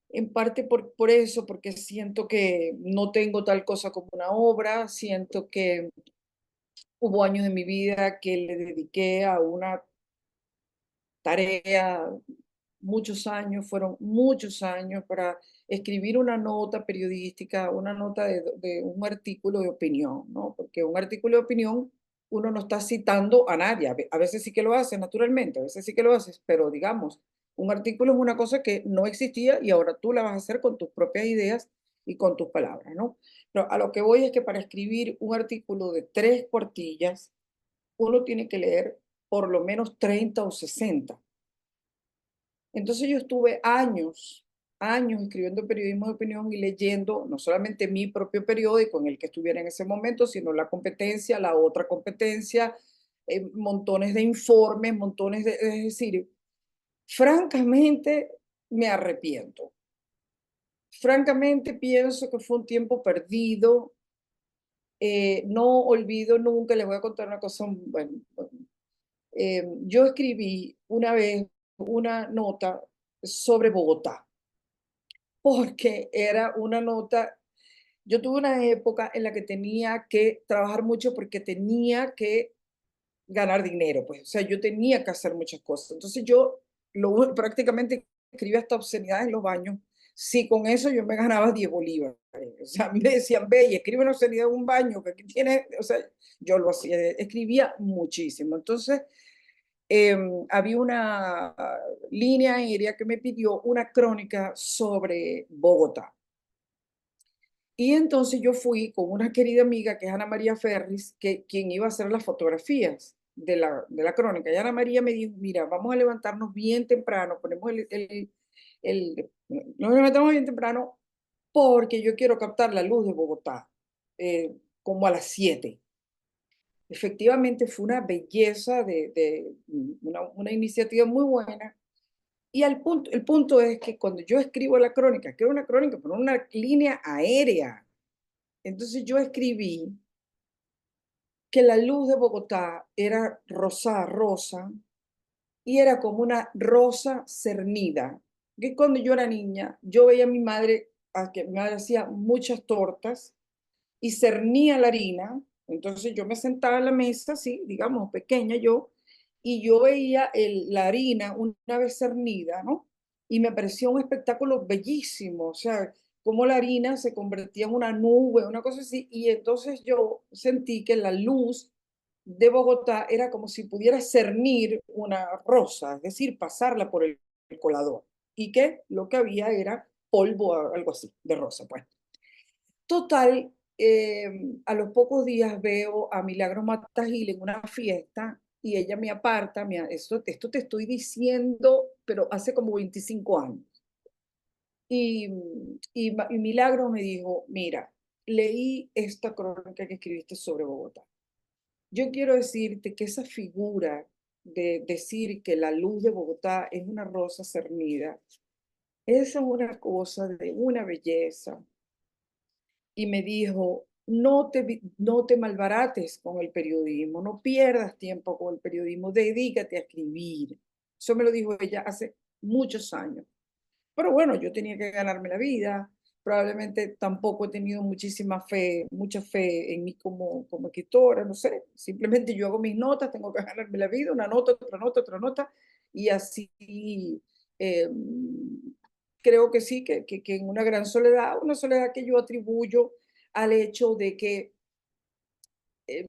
en parte por eso, porque siento que no tengo tal cosa como una obra, siento que hubo años de mi vida que le dediqué a una tarea, fueron muchos años para escribir una nota periodística, una nota de un artículo de opinión, ¿no? Porque un artículo de opinión uno no está citando a nadie, a veces sí que lo hace naturalmente, a veces sí que lo haces, pero digamos, un artículo es una cosa que no existía y ahora tú la vas a hacer con tus propias ideas y con tus palabras, ¿no? Pero a lo que voy es que para escribir un artículo de 3 cuartillas, uno tiene que leer por lo menos 30 o 60. Entonces yo estuve años escribiendo periodismo de opinión y leyendo no solamente mi propio periódico en el que estuviera en ese momento, sino la competencia, la otra competencia, montones de informes, es decir, francamente me arrepiento. Francamente pienso que fue un tiempo perdido. No olvido nunca, les voy a contar una cosa, bueno, yo escribí una vez una nota sobre Bogotá, porque era una nota, yo tuve una época en la que tenía que trabajar mucho porque tenía que ganar dinero, pues, o sea, yo tenía que hacer muchas cosas. Entonces yo prácticamente escribía hasta obscenidades en los baños. Si con eso yo me ganaba 10 bolívares. O sea, a mí me decían, ve y escribe una obscenidad en un baño, que aquí tiene, o sea, yo lo hacía, escribía muchísimo. Entonces, había una línea aérea que me pidió una crónica sobre Bogotá. Y entonces yo fui con una querida amiga que es Ana María Ferris, quien iba a hacer las fotografías de la crónica. Y Ana María me dijo, mira, vamos a levantarnos bien temprano, nos levantamos bien temprano porque yo quiero captar la luz de Bogotá, como a las 7. Efectivamente fue una belleza una iniciativa muy buena. Y el punto es que cuando yo escribo la crónica, que era una crónica por una línea aérea, entonces yo escribí que la luz de Bogotá era rosa y era como una rosa cernida. Que cuando yo era niña, yo veía a mi madre, que mi madre hacía muchas tortas y cernía la harina. Entonces yo me sentaba en la mesa, así, digamos, pequeña yo, y yo veía la harina una vez cernida, ¿no? Y me parecía un espectáculo bellísimo, o sea, cómo la harina se convertía en una nube, una cosa así, y entonces yo sentí que la luz de Bogotá era como si pudiera cernir una rosa, es decir, pasarla por el colador, y que lo que había era polvo, algo así, de rosa, pues. Total, a los pocos días veo a Milagros Mata Gil en una fiesta y ella me aparta, esto te estoy diciendo, pero hace como 25 años. Y Milagros me dijo, mira, leí esta crónica que escribiste sobre Bogotá. Yo quiero decirte que esa figura de decir que la luz de Bogotá es una rosa cernida, esa es una cosa de una belleza. Y me dijo, no te malbarates con el periodismo, no pierdas tiempo con el periodismo, dedícate a escribir. Eso me lo dijo ella hace muchos años. Pero bueno, yo tenía que ganarme la vida, probablemente tampoco he tenido mucha fe en mí como escritora, no sé. Simplemente yo hago mis notas, tengo que ganarme la vida, una nota, otra nota, y así eh, creo que sí, que en una soledad que yo atribuyo al hecho de que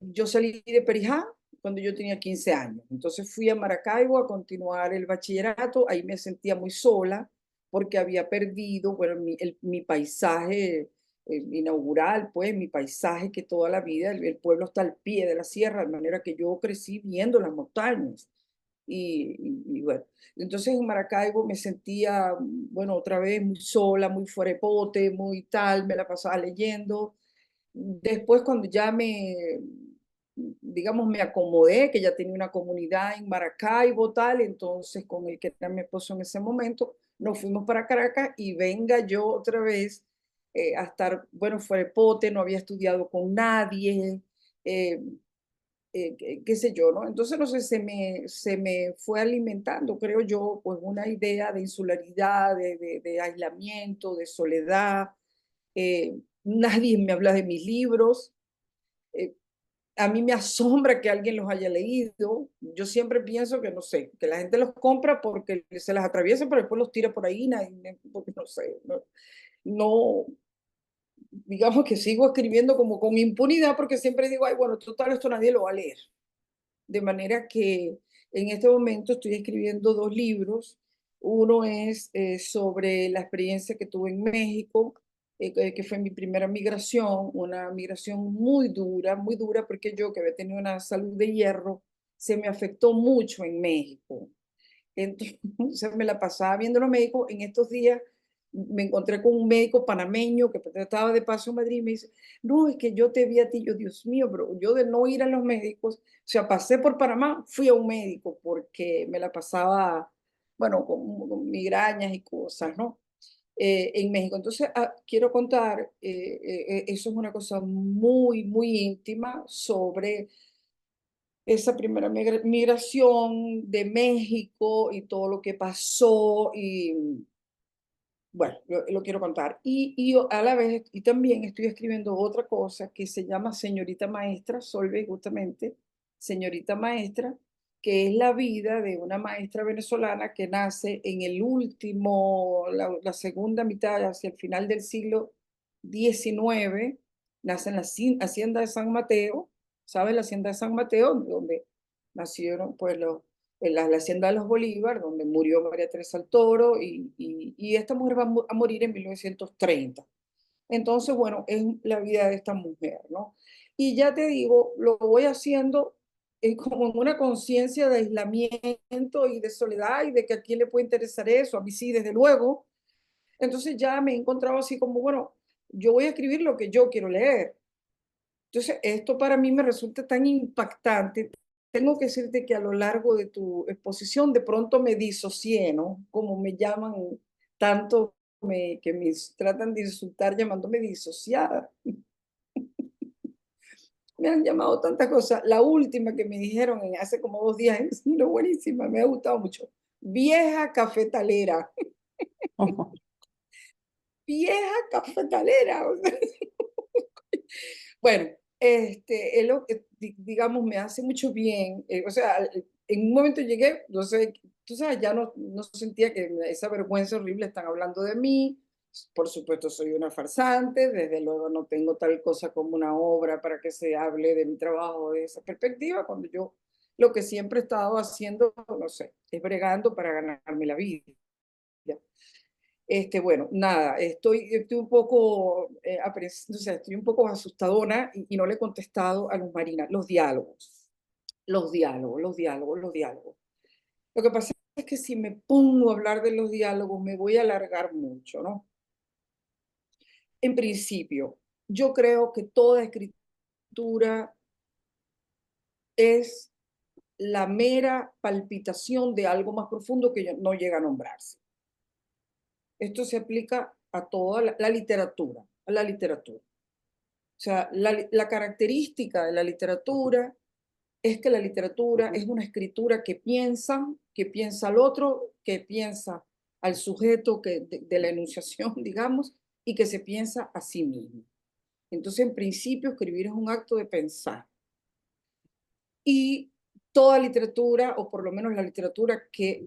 yo salí de Perijá cuando yo tenía 15 años. Entonces fui a Maracaibo a continuar el bachillerato. Ahí me sentía muy sola porque había perdido, bueno, mi paisaje inaugural, pues mi paisaje que toda la vida, el pueblo está al pie de la sierra, de manera que yo crecí viendo las montañas. Y bueno, entonces en Maracaibo me sentía, bueno, otra vez muy sola, muy fuera de pote, muy tal, me la pasaba leyendo. Después, cuando ya digamos, me acomodé, que ya tenía una comunidad en Maracaibo, tal, entonces con el que era mi esposo en ese momento, nos fuimos para Caracas y venga yo otra vez a estar, bueno, fuera de pote, no había estudiado con nadie, eh, qué sé yo, ¿no? Entonces, no sé, se me fue alimentando, creo yo, pues una idea de insularidad, de aislamiento, de soledad. Nadie me habla de mis libros. eh, a mí me asombra que alguien los haya leído. Yo siempre pienso que, no sé, que la gente los compra porque se las atraviesa, pero después los tira por ahí, porque no sé, no, digamos que sigo escribiendo como con impunidad porque siempre digo, ay, bueno, total, esto nadie lo va a leer. De manera que en este momento estoy escribiendo 2 libros. Uno es sobre la experiencia que tuve en México, que fue mi primera migración, una migración muy dura, porque yo que había tenido una salud de hierro, se me afectó mucho en México. Entonces me la pasaba viendo los médicos. En estos días me encontré con un médico panameño que estaba de paso en Madrid y me dice, no, es que yo te vi a ti, yo, Dios mío, pero yo de no ir a los médicos, o sea, pasé por Panamá, fui a un médico porque me la pasaba, bueno, con migrañas y cosas, ¿no? En México. Entonces, quiero contar, eso es una cosa muy íntima sobre esa primera migración de México y todo lo que pasó y bueno, lo quiero contar. Y a la vez, y también estoy escribiendo otra cosa que se llama Señorita Maestra, Solveig, justamente, Señorita Maestra, que es la vida de una maestra venezolana que nace en la segunda mitad, hacia el final del siglo XIX, nace en la Hacienda de San Mateo, ¿sabes? La Hacienda de San Mateo, donde nacieron pues la Hacienda de los Bolívar, donde murió María Teresa del Toro, y esta mujer va a morir en 1930. Entonces, bueno, es la vida de esta mujer, ¿no? Y ya te digo, lo voy haciendo como en una conciencia de aislamiento y de soledad y de que a quién le puede interesar eso, a mí sí, desde luego. Entonces ya me he encontrado así como, bueno, yo voy a escribir lo que yo quiero leer. Entonces, esto para mí me resulta tan impactante. Tengo que decirte que a lo largo de tu exposición de pronto me disocié, ¿no? Como me llaman tanto, que me tratan de insultar llamándome disociada. Me han llamado tantas cosas. La última que me dijeron hace como 2 días es una buenísima, me ha gustado mucho. Vieja cafetalera. Vieja cafetalera. O sea, bueno, es lo que, digamos, me hace mucho bien. O sea, en un momento llegué, no sé, tú sabes, ya no sentía que esa vergüenza horrible, están hablando de mí. Por supuesto, soy una farsante, desde luego no tengo tal cosa como una obra para que se hable de mi trabajo de esa perspectiva, cuando yo lo que siempre he estado haciendo, no sé, es bregando para ganarme la vida. Bueno, nada, estoy un poco, o sea, estoy un poco asustadona y no le he contestado a Luz Marina. Los diálogos, los diálogos, los diálogos, los diálogos. Lo que pasa es que si me pongo a hablar de los diálogos me voy a alargar mucho, ¿no? En principio, yo creo que toda escritura es la mera palpitación de algo más profundo que no llega a nombrarse. Esto se aplica a toda la literatura, a la literatura. O sea, la característica de la literatura es que la literatura es una escritura que piensa al otro, que piensa al sujeto de la enunciación, digamos, y que se piensa a sí mismo. Entonces, en principio, escribir es un acto de pensar. Y toda literatura, o por lo menos la literatura que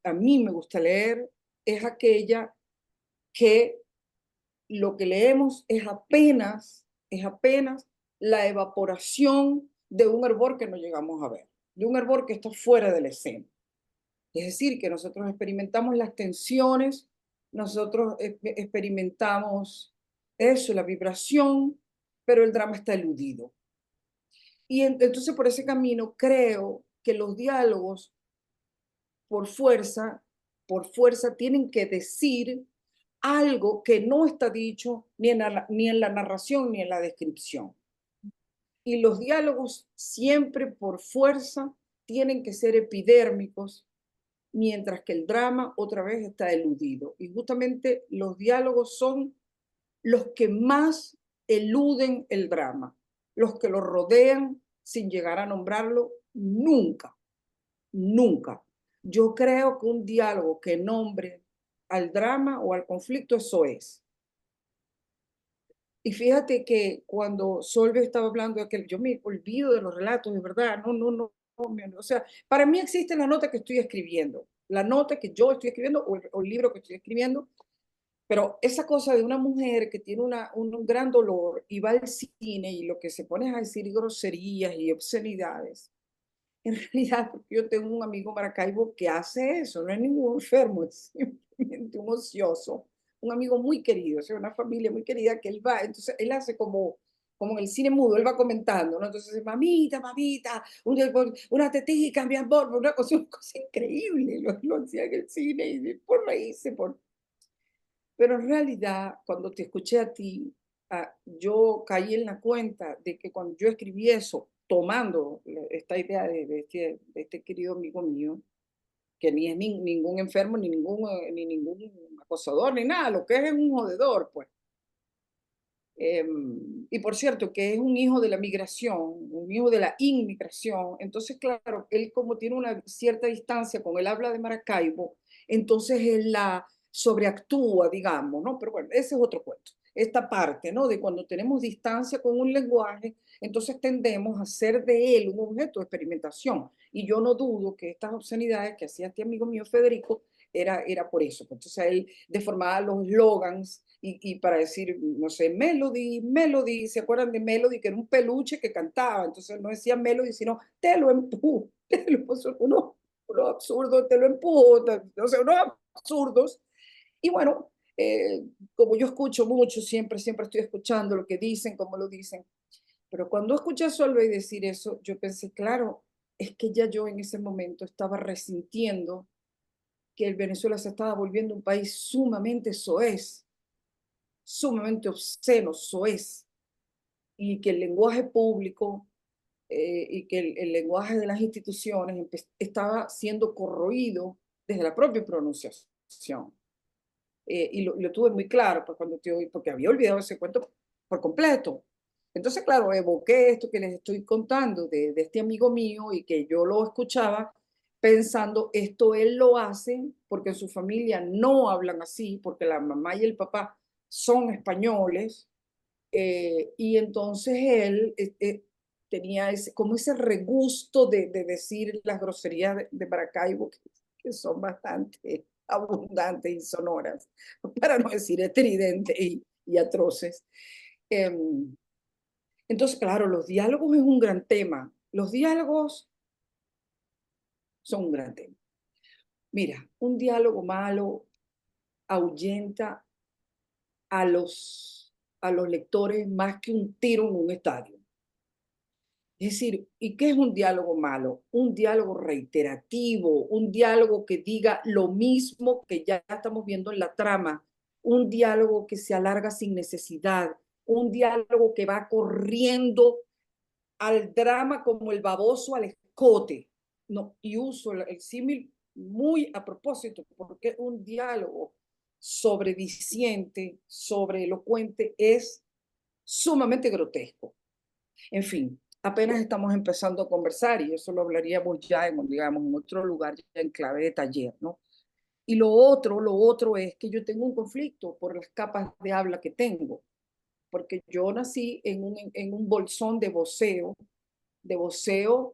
a mí me gusta leer, es aquella que lo que leemos es apenas la evaporación de un hervor que no llegamos a ver, de un hervor que está fuera de la escena. Es decir, que nosotros experimentamos las tensiones, nosotros experimentamos eso, la vibración, pero el drama está eludido. Y entonces por ese camino creo que los diálogos por fuerza tienen que decir algo que no está dicho ni en la narración ni en la descripción. Y los diálogos siempre por fuerza tienen que ser epidérmicos, mientras que el drama otra vez está eludido. Y justamente los diálogos son los que más eluden el drama, los que lo rodean sin llegar a nombrarlo nunca, nunca. Yo creo que un diálogo que nombre al drama o al conflicto, eso es. Y fíjate que cuando Solveig estaba hablando de que yo me olvido de los relatos, de verdad, no, o sea, para mí existe la nota que estoy escribiendo, la nota que yo estoy escribiendo o el libro que estoy escribiendo, pero esa cosa de una mujer que tiene un gran dolor y va al cine y lo que se pone es a decir groserías y obscenidades, en realidad, porque yo tengo un amigo Maracaibo que hace eso, no es ningún enfermo, es simplemente un ocioso, un amigo muy querido, o sea, una familia muy querida que él va, entonces él hace como en el cine mudo, él va comentando, ¿no? Entonces, mamita, una tetica, mi amor, una cosa increíble, lo hacía en el cine y por reírse, Pero en realidad, cuando te escuché a ti, yo caí en la cuenta de que cuando yo escribí eso, tomando esta idea de este querido amigo mío, que ni es ningún enfermo, ni ningún acosador, ni nada, lo que es un jodedor, pues. Y por cierto, que es un hijo de la migración, un hijo de la inmigración. Entonces, claro, él como tiene una cierta distancia con el habla de Maracaibo, entonces él la sobreactúa, digamos, ¿no? Pero bueno, ese es otro cuento. Esta parte, ¿no? De cuando tenemos distancia con un lenguaje, entonces tendemos a hacer de él un objeto de experimentación. Y yo no dudo que estas obscenidades que hacía este amigo mío Federico era por eso. Entonces él deformaba los slogans y para decir, no sé, Melody, ¿se acuerdan de Melody? Que era un peluche que cantaba. Entonces no decía Melody, sino te lo empujo, unos absurdos, te lo empujo, o sea, unos absurdos. Y bueno, como yo escucho mucho, siempre estoy escuchando lo que dicen, cómo lo dicen. Pero cuando escuché a Solveig decir eso, yo pensé, claro, es que ya yo en ese momento estaba resintiendo que el Venezuela se estaba volviendo un país sumamente soez, sumamente obsceno, soez, y que el lenguaje público y que el lenguaje de las instituciones estaba siendo corroído desde la propia pronunciación. Y lo tuve muy claro pues, cuando te oí, porque había olvidado ese cuento por completo. Entonces, claro, evoqué esto que les estoy contando de este amigo mío y que yo lo escuchaba pensando, esto él lo hace porque en su familia no hablan así, porque la mamá y el papá son españoles, y entonces él tenía como ese regusto de decir las groserías de Maracaibo, que son bastante abundantes y sonoras, para no decir estridentes y atroces. Entonces, claro, los diálogos es un gran tema. Los diálogos son un gran tema. Mira, un diálogo malo ahuyenta a los lectores más que un tiro en un estadio. Es decir, ¿y qué es un diálogo malo? Un diálogo reiterativo, un diálogo que diga lo mismo que ya estamos viendo en la trama, un diálogo que se alarga sin necesidad, un diálogo que va corriendo al drama como el baboso al escote. No, y uso el símil muy a propósito, porque un diálogo sobrediciente, sobreelocuente, es sumamente grotesco. En fin, apenas estamos empezando a conversar y eso lo hablaríamos ya en, digamos, en otro lugar, ya en clave de taller, ¿no? Y lo otro es que yo tengo un conflicto por las capas de habla que tengo, porque yo nací en un bolsón de voceo,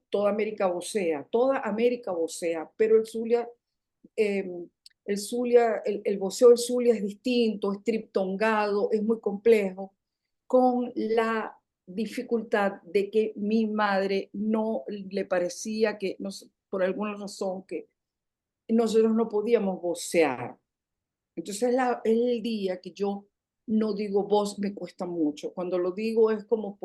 toda América vocea, pero el voceo del Zulia es distinto, es triptongado, es muy complejo, con la dificultad de que mi madre no le parecía que, no sé, por alguna razón, que nosotros no podíamos vocear. Entonces es el día que yo no digo voz, me cuesta mucho. Cuando lo digo es como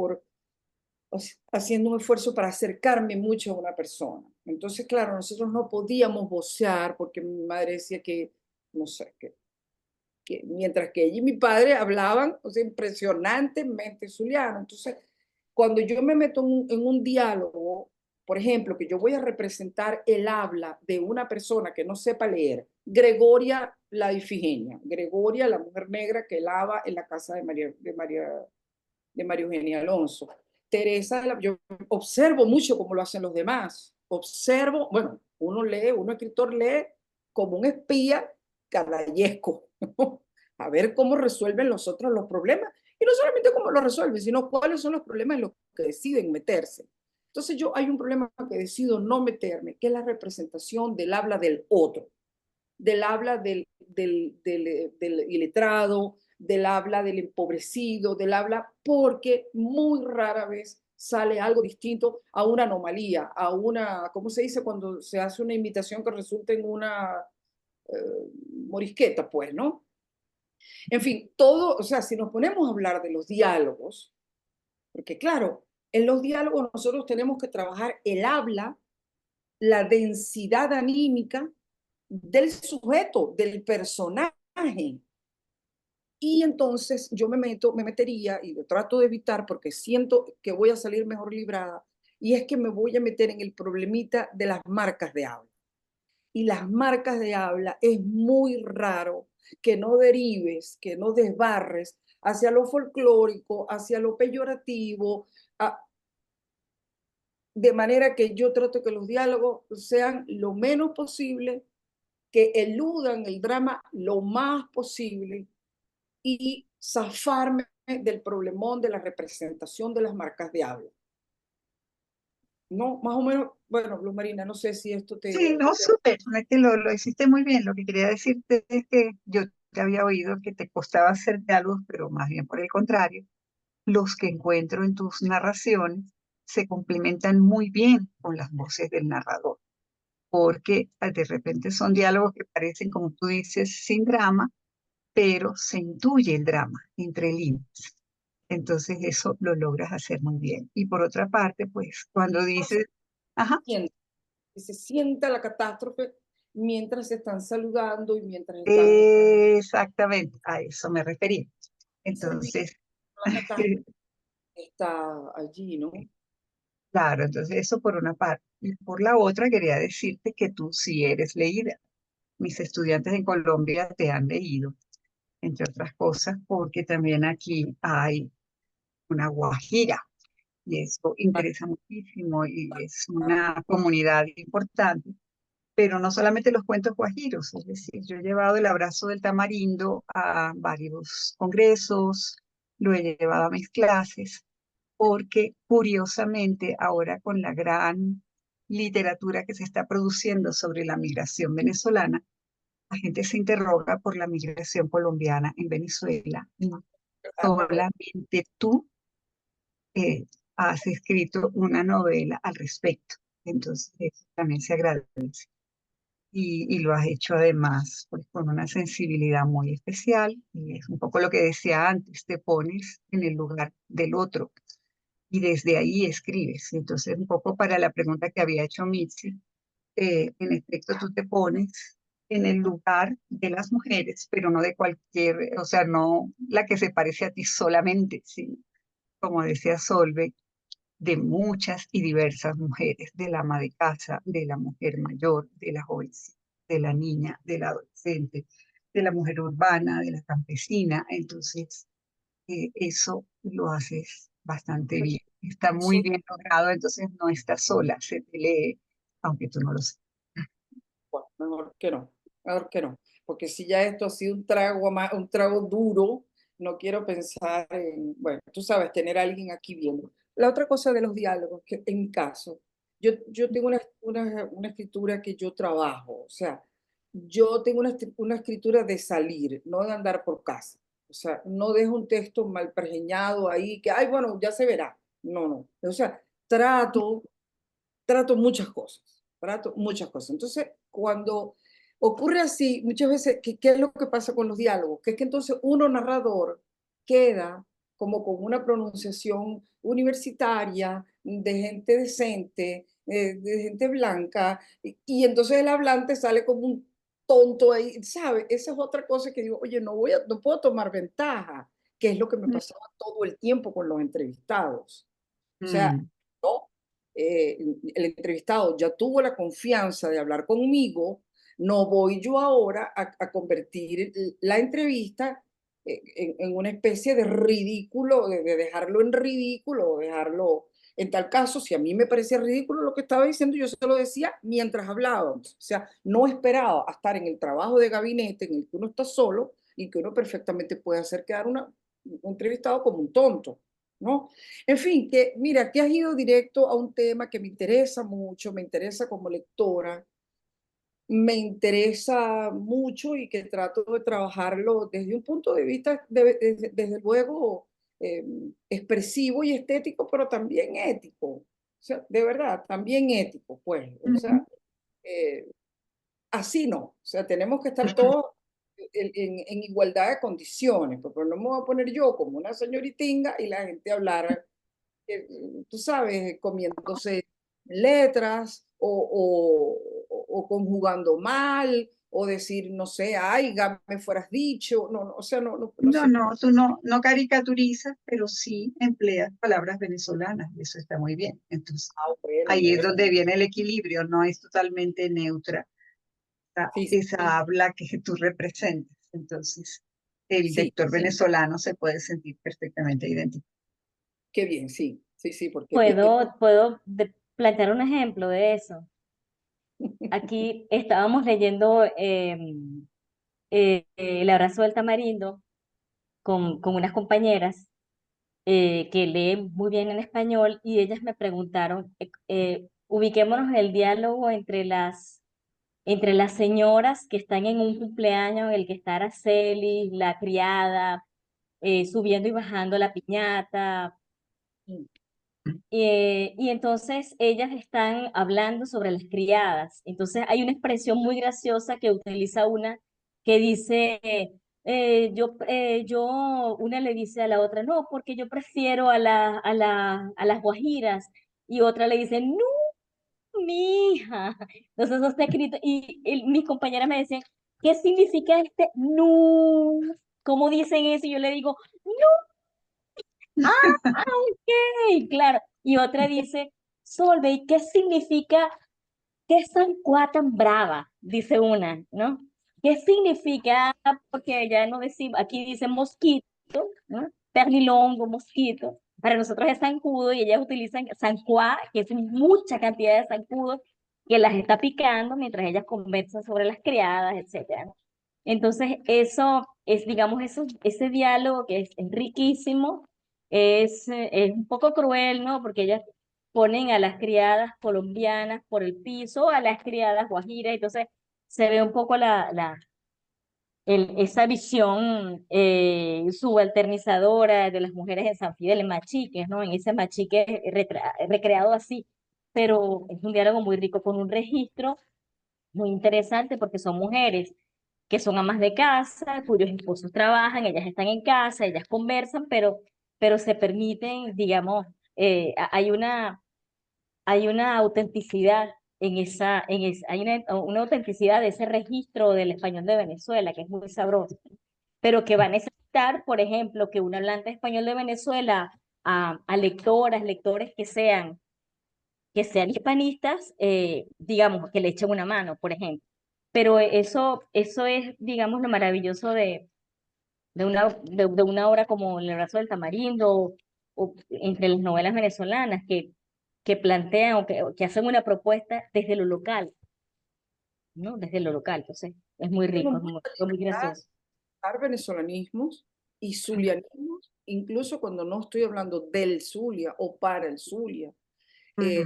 haciendo un esfuerzo para acercarme mucho a una persona. Entonces, claro, nosotros no podíamos vocear porque mi madre decía que, no sé, que mientras que ella y mi padre hablaban, o sea, impresionantemente zuliano. Entonces, cuando yo me meto en un diálogo, por ejemplo, que yo voy a representar el habla de una persona que no sepa leer, Gregoria la Ifigenia, Gregoria, la mujer negra que lava en la casa de María Eugenia Alonso. Teresa, yo observo mucho cómo lo hacen los demás. Observo, bueno, uno escritor lee como un espía canallesco, ¿no? A ver cómo resuelven los otros los problemas. Y no solamente cómo los resuelven, sino cuáles son los problemas en los que deciden meterse. Entonces hay un problema que decido no meterme, que es la representación del habla del otro, del habla del iletrado, del habla del empobrecido, del habla, porque muy rara vez sale algo distinto a una anomalía, a una, ¿cómo se dice cuando se hace una imitación que resulta en una morisqueta, pues, ¿no? En fin, todo, o sea, si nos ponemos a hablar de los diálogos, porque claro, en los diálogos nosotros tenemos que trabajar el habla, la densidad anímica del sujeto, del personaje. Y entonces yo me metería, y lo trato de evitar porque siento que voy a salir mejor librada, y es que me voy a meter en el problemita de las marcas de habla. Y las marcas de habla es muy raro que no derives, que no desbarres hacia lo folclórico, hacia lo peyorativo, de manera que yo trato que los diálogos sean lo menos posible, que eludan el drama lo más posible y zafarme del problemón de la representación de las marcas de habla. No, más o menos, bueno, Luz Marina, no sé si esto Sí, no, súper, no es que lo hiciste muy bien. Lo que quería decirte es que yo te había oído que te costaba hacer diálogos, pero más bien por el contrario, los que encuentro en tus narraciones se complementan muy bien con las voces del narrador, porque de repente son diálogos que parecen, como tú dices, sin drama, pero se intuye el drama entre líneas. Entonces eso lo logras hacer muy bien. Y por otra parte, pues cuando dices, ajá, que se sienta la catástrofe mientras se están saludando y mientras están... exactamente, a eso me refería. Entonces, La catástrofe está allí, ¿no? claro, entonces eso por una parte. Y por la otra, quería decirte que tú sí eres leída. Mis estudiantes en Colombia te han leído, entre otras cosas, porque también aquí hay una guajira y eso interesa muchísimo y es una comunidad importante. Pero no solamente los cuentos guajiros, es decir, yo he llevado el abrazo del tamarindo a varios congresos, lo he llevado a mis clases, porque curiosamente ahora con la gran literatura que se está produciendo sobre la migración venezolana, la gente se interroga por la migración colombiana en Venezuela. Y solamente tú has escrito una novela al respecto. Entonces, eso también se agradece. Y lo has hecho además pues, con una sensibilidad muy especial. Y es un poco lo que decía antes, te pones en el lugar del otro y desde ahí escribes. Entonces, un poco para la pregunta que había hecho Mitzi, en efecto tú te pones en el lugar de las mujeres, pero no de cualquier, o sea, no la que se parece a ti solamente, sino, como decía Solveig, de muchas y diversas mujeres, del ama de casa, de la mujer mayor, de la jovencita, de la niña, de la adolescente, de la mujer urbana, de la campesina. Entonces, eso lo haces bastante bien. Está muy bien logrado, entonces no estás sola, se te lee, aunque tú no lo sepas. Bueno, mejor que no. Mejor que no, porque si ya esto ha sido un trago, un trago duro, no quiero pensar en, bueno, tú sabes, tener a alguien aquí viendo. La otra cosa de los diálogos, que en mi caso, yo tengo una escritura que yo trabajo, o sea, yo tengo una escritura de salir, no de andar por casa. O sea, no dejo un texto mal pergeñado ahí, que, ay, bueno, ya se verá. No, no. O sea, trato muchas cosas, trato muchas cosas. Entonces, cuando ocurre así, muchas veces, ¿qué es lo que pasa con los diálogos? Que es que entonces uno narrador queda como con una pronunciación universitaria, de gente decente, de gente blanca, y entonces el hablante sale como un tonto ahí, ¿sabe? Esa es otra cosa que digo, oye, no puedo tomar ventaja, que es lo que me pasaba todo el tiempo con los entrevistados. O sea, Mm. ¿no? El entrevistado ya tuvo la confianza de hablar conmigo, no voy yo ahora a convertir la entrevista en una especie de ridículo, de dejarlo en ridículo, dejarlo, en tal caso, si a mí me parecía ridículo lo que estaba diciendo, yo se lo decía mientras hablábamos. O sea, no esperaba a estar en el trabajo de gabinete en el que uno está solo y que uno perfectamente puede hacer quedar un entrevistado como un tonto, ¿no? En fin, que mira, que has ido directo a un tema que me interesa mucho, me interesa como lectora, me interesa mucho y que trato de trabajarlo desde un punto de vista, desde luego, eh, expresivo y estético, pero también ético. O sea, de verdad, también ético, pues. O sea, eh, así no. O sea, tenemos que estar todos en igualdad de condiciones, porque no me voy a poner yo como una señoritinga y la gente hablar tú sabes, comiéndose letras o conjugando mal o decir, no sé, ay, me fueras dicho. No, no, o sea, no No, sé. no, tú no caricaturizas, pero sí empleas palabras venezolanas y eso está muy bien. Entonces, Bueno, ahí es no, donde viene el equilibrio, no es totalmente neutra sí, sí, esa habla que tú representas. Entonces, el sí, lector venezolano se puede sentir perfectamente identificado. qué bien, sí, sí, sí, porque Puedo plantear un ejemplo de eso. Aquí estábamos leyendo El abrazo del tamarindo con unas compañeras que leen muy bien en español y ellas me preguntaron, ubiquémonos en el diálogo entre las señoras que están en un cumpleaños, el que está Araceli, la criada, subiendo y bajando la piñata. Y entonces ellas están hablando sobre las criadas. Entonces hay una expresión muy graciosa que utiliza una que dice, una le dice a la otra, no, porque yo prefiero a las guajiras. Y otra le dice, no, mi hija. Entonces eso está escrito. Y mis compañeras me decían, ¿qué significa este no? ¿Cómo dicen eso? Y yo le digo, ah, ok, claro. Y otra dice, Solveig, ¿qué significa, qué es Cuá tan brava? Dice una, ¿no? ¿Qué significa? Porque ya no decimos, aquí dice mosquito, ¿no? Pernilongo, mosquito. Para nosotros es zancudo y ellas utilizan zancuá, que es mucha cantidad de zancudos que las está picando mientras ellas conversan sobre las criadas, etcétera, ¿no? Entonces, eso es, digamos, ese diálogo que es riquísimo, es un poco cruel, ¿no? Porque ellas ponen a las criadas colombianas por el piso, a las criadas guajiras, entonces se ve un poco esa visión subalternizadora de las mujeres en San Fidel, en machiques, ¿no? En ese machique recreado así, pero es un diálogo muy rico con un registro muy interesante porque son mujeres que son amas de casa, cuyos esposos trabajan, ellas están en casa, ellas conversan, pero se permiten, digamos, hay una autenticidad hay una autenticidad de ese registro del español de Venezuela que es muy sabroso, pero que va a necesitar, por ejemplo, que un hablante español de Venezuela a lectoras, lectores que sean hispanistas, digamos, que le echen una mano, por ejemplo. Pero eso es, digamos, lo maravilloso de una obra como El abrazo del tamarindo o entre las novelas venezolanas que plantean o que hacen una propuesta desde lo local, ¿no? Desde lo local. Entonces, Es muy Tengo rico, mucha fue muy libertad gracioso. de usar venezolanismos y zulianismos, incluso cuando no estoy hablando del Zulia o para el Zulia. Eh,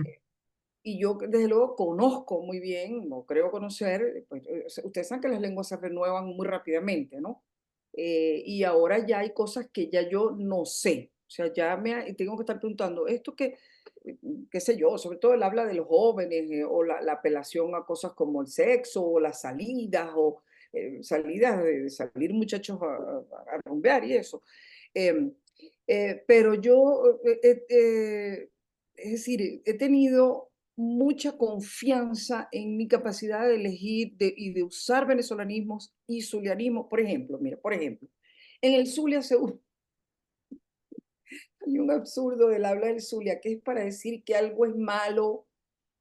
Y yo, desde luego, conozco muy bien, o creo conocer, pues, ustedes saben que las lenguas se renuevan muy rápidamente, ¿no? Y ahora ya hay cosas que ya yo no sé. O sea, tengo que estar preguntando, esto qué sé yo, sobre todo el habla de los jóvenes, o la apelación a cosas como el sexo, o las salidas, o salidas de salir muchachos a rumbear y eso. Em, pero yo, es decir, he tenido mucha confianza en mi capacidad de elegir y de usar venezolanismos y zulianismos. Por ejemplo, mira, por ejemplo, en el Zulia hay un absurdo del habla del Zulia que es para decir que algo es malo,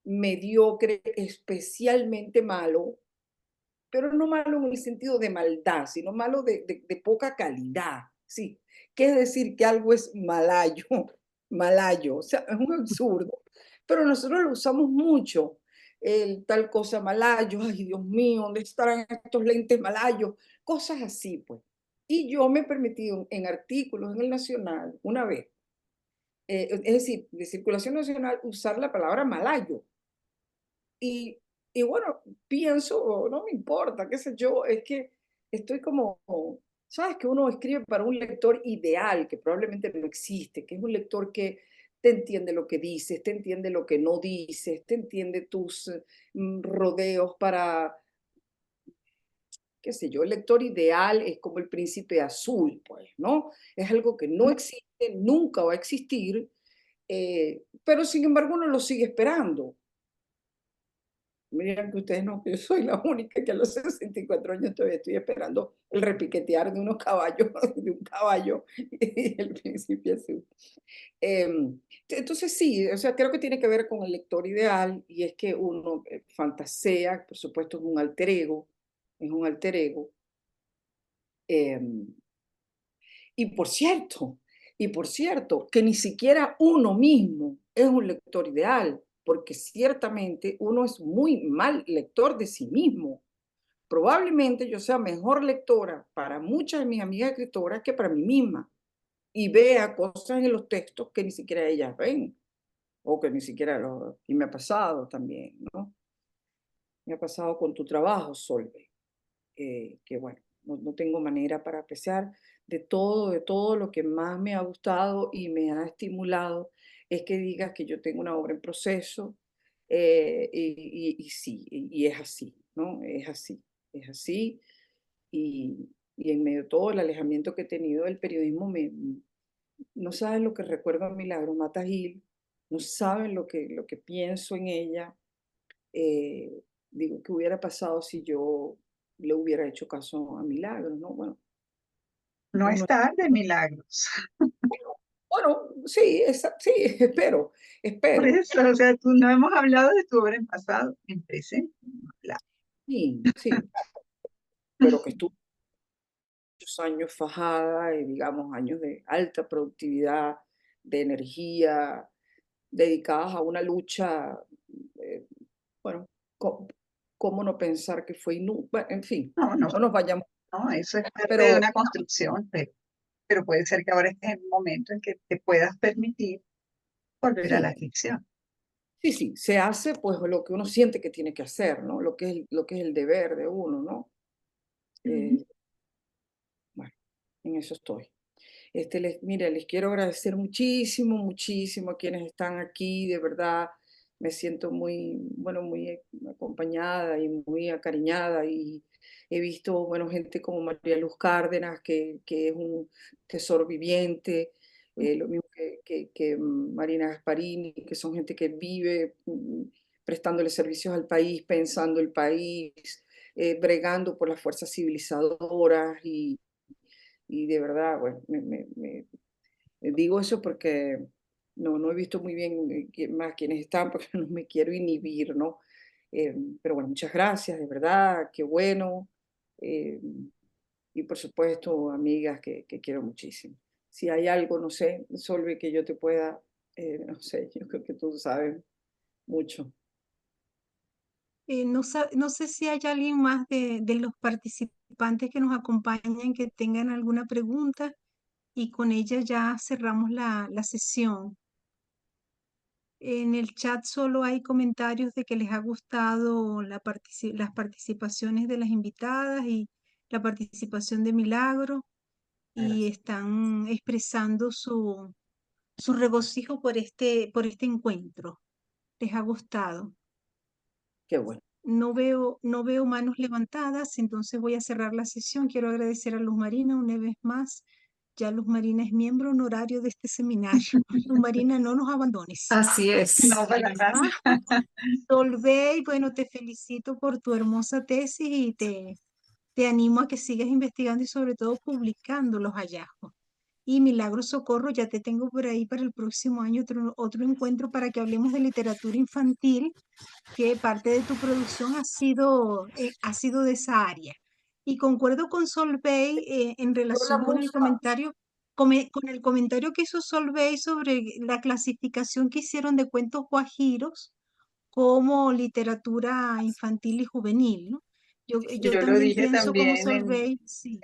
mediocre, especialmente malo, pero no malo en el sentido de maldad, sino malo de poca calidad, ¿sí? Que es decir que algo es malayo, malayo, o sea, es un absurdo, pero nosotros lo usamos mucho, el tal cosa malayo, ay Dios mío, ¿dónde estarán estos lentes malayos? Cosas así, pues. Y yo me he permitido en artículos en el Nacional, una vez, es decir, de circulación nacional, usar la palabra malayo. Y, y bueno, pienso, no me importa, qué sé yo, es que estoy como, sabes que uno escribe para un lector ideal, que probablemente no existe, que es un lector que te entiende lo que dices, te entiende lo que no dices, te entiende tus rodeos para, qué sé yo, el lector ideal es como el príncipe azul, pues, ¿no? Es algo que no existe, nunca va a existir, pero sin embargo uno lo sigue esperando. Miren que ustedes no, yo soy la única que a los 64 años todavía estoy esperando el repiquetear de unos caballos, de un caballo y el príncipe azul. Entonces sí, o sea, creo que tiene que ver con el lector ideal y es que uno fantasea, por supuesto es un alter ego, es un alter ego. em, y por cierto, que ni siquiera uno mismo es un lector ideal, porque ciertamente uno es muy mal lector de sí mismo. Probablemente yo sea mejor lectora para muchas de mis amigas escritoras que para mí misma y vea cosas en los textos que ni siquiera ellas ven o que ni siquiera y me ha pasado también, ¿no? Me ha pasado con tu trabajo, Solveig, que bueno, no tengo manera para apreciar de todo lo que más me ha gustado y me ha estimulado es que digas que yo tengo una obra en proceso, y sí, y es así, ¿no? Es así, y en medio de todo el alejamiento que he tenido del periodismo, no saben lo que recuerdo a Milagro Mata Gil, no saben lo que pienso en ella. Digo, ¿qué hubiera pasado si yo le hubiera hecho caso a Milagro, no? Bueno, No uno, es tarde, Milagros. bueno, sí, sí, espero, Por espero. eso, o sea, tú no hemos hablado de tu obra en pasado, en presente. Hemos hablado. Sí, sí, pero que estuve muchos años fajada, y digamos, años de alta productividad, de energía, dedicadas a una lucha, eh, bueno, ¿cómo no pensar que fue inútil? Bueno, en fin, No, no, no nos vayamos, no, eso es parte de pero una construcción, pero puede ser que ahora estés en un momento en que te puedas permitir volver a la sí, ficción. sí, sí, se hace pues lo que uno siente que tiene que hacer, ¿no? Lo que es el deber de uno, ¿no? Ujú. Eh, bueno, en eso estoy. Mire, les quiero agradecer muchísimo, muchísimo a quienes están aquí, de verdad me siento muy, bueno, muy acompañada y muy acariñada y he visto, bueno, gente como María Luz Cárdenas, que es un tesoro viviente, lo mismo que Marina Gasparini, que son gente que vive prestándole servicios al país, pensando el país, bregando por las fuerzas civilizadoras y de verdad, bueno, digo eso porque no he visto muy bien más quienes están, porque no me quiero inhibir, ¿no? Pero bueno, muchas gracias, de verdad, qué bueno. eh, y por supuesto, amigas que quiero muchísimo. Si hay algo, no sé, Solve, que yo te pueda, no sé, yo creo que tú sabes mucho. No sé si hay alguien más de los participantes que nos acompañan que tengan alguna pregunta y con ella ya cerramos la sesión. En el chat solo hay comentarios de que les ha gustado las participaciones de las invitadas y la participación de Milagro y están expresando su regocijo por este encuentro. Les ha gustado. Qué bueno. No veo manos levantadas, entonces voy a cerrar la sesión. Quiero agradecer a Luz Marina una vez más. Ya Luz Marina es miembro honorario de este seminario. Luz Marina, no nos abandones. Así es. No, pues gracias. Solveig, bueno, te felicito por tu hermosa tesis y te animo a que sigas investigando y sobre todo publicando los hallazgos. Y Milagro Socorro, ya te tengo por ahí para el próximo año otro encuentro para que hablemos de literatura infantil, que parte de tu producción ha sido de esa área. Y concuerdo con Solveig en relación con el comentario, con el comentario que hizo Solveig sobre la clasificación que hicieron de cuentos guajiros como literatura infantil y juvenil, ¿no? Yo Yo lo también dije pienso como también Solveig, sí,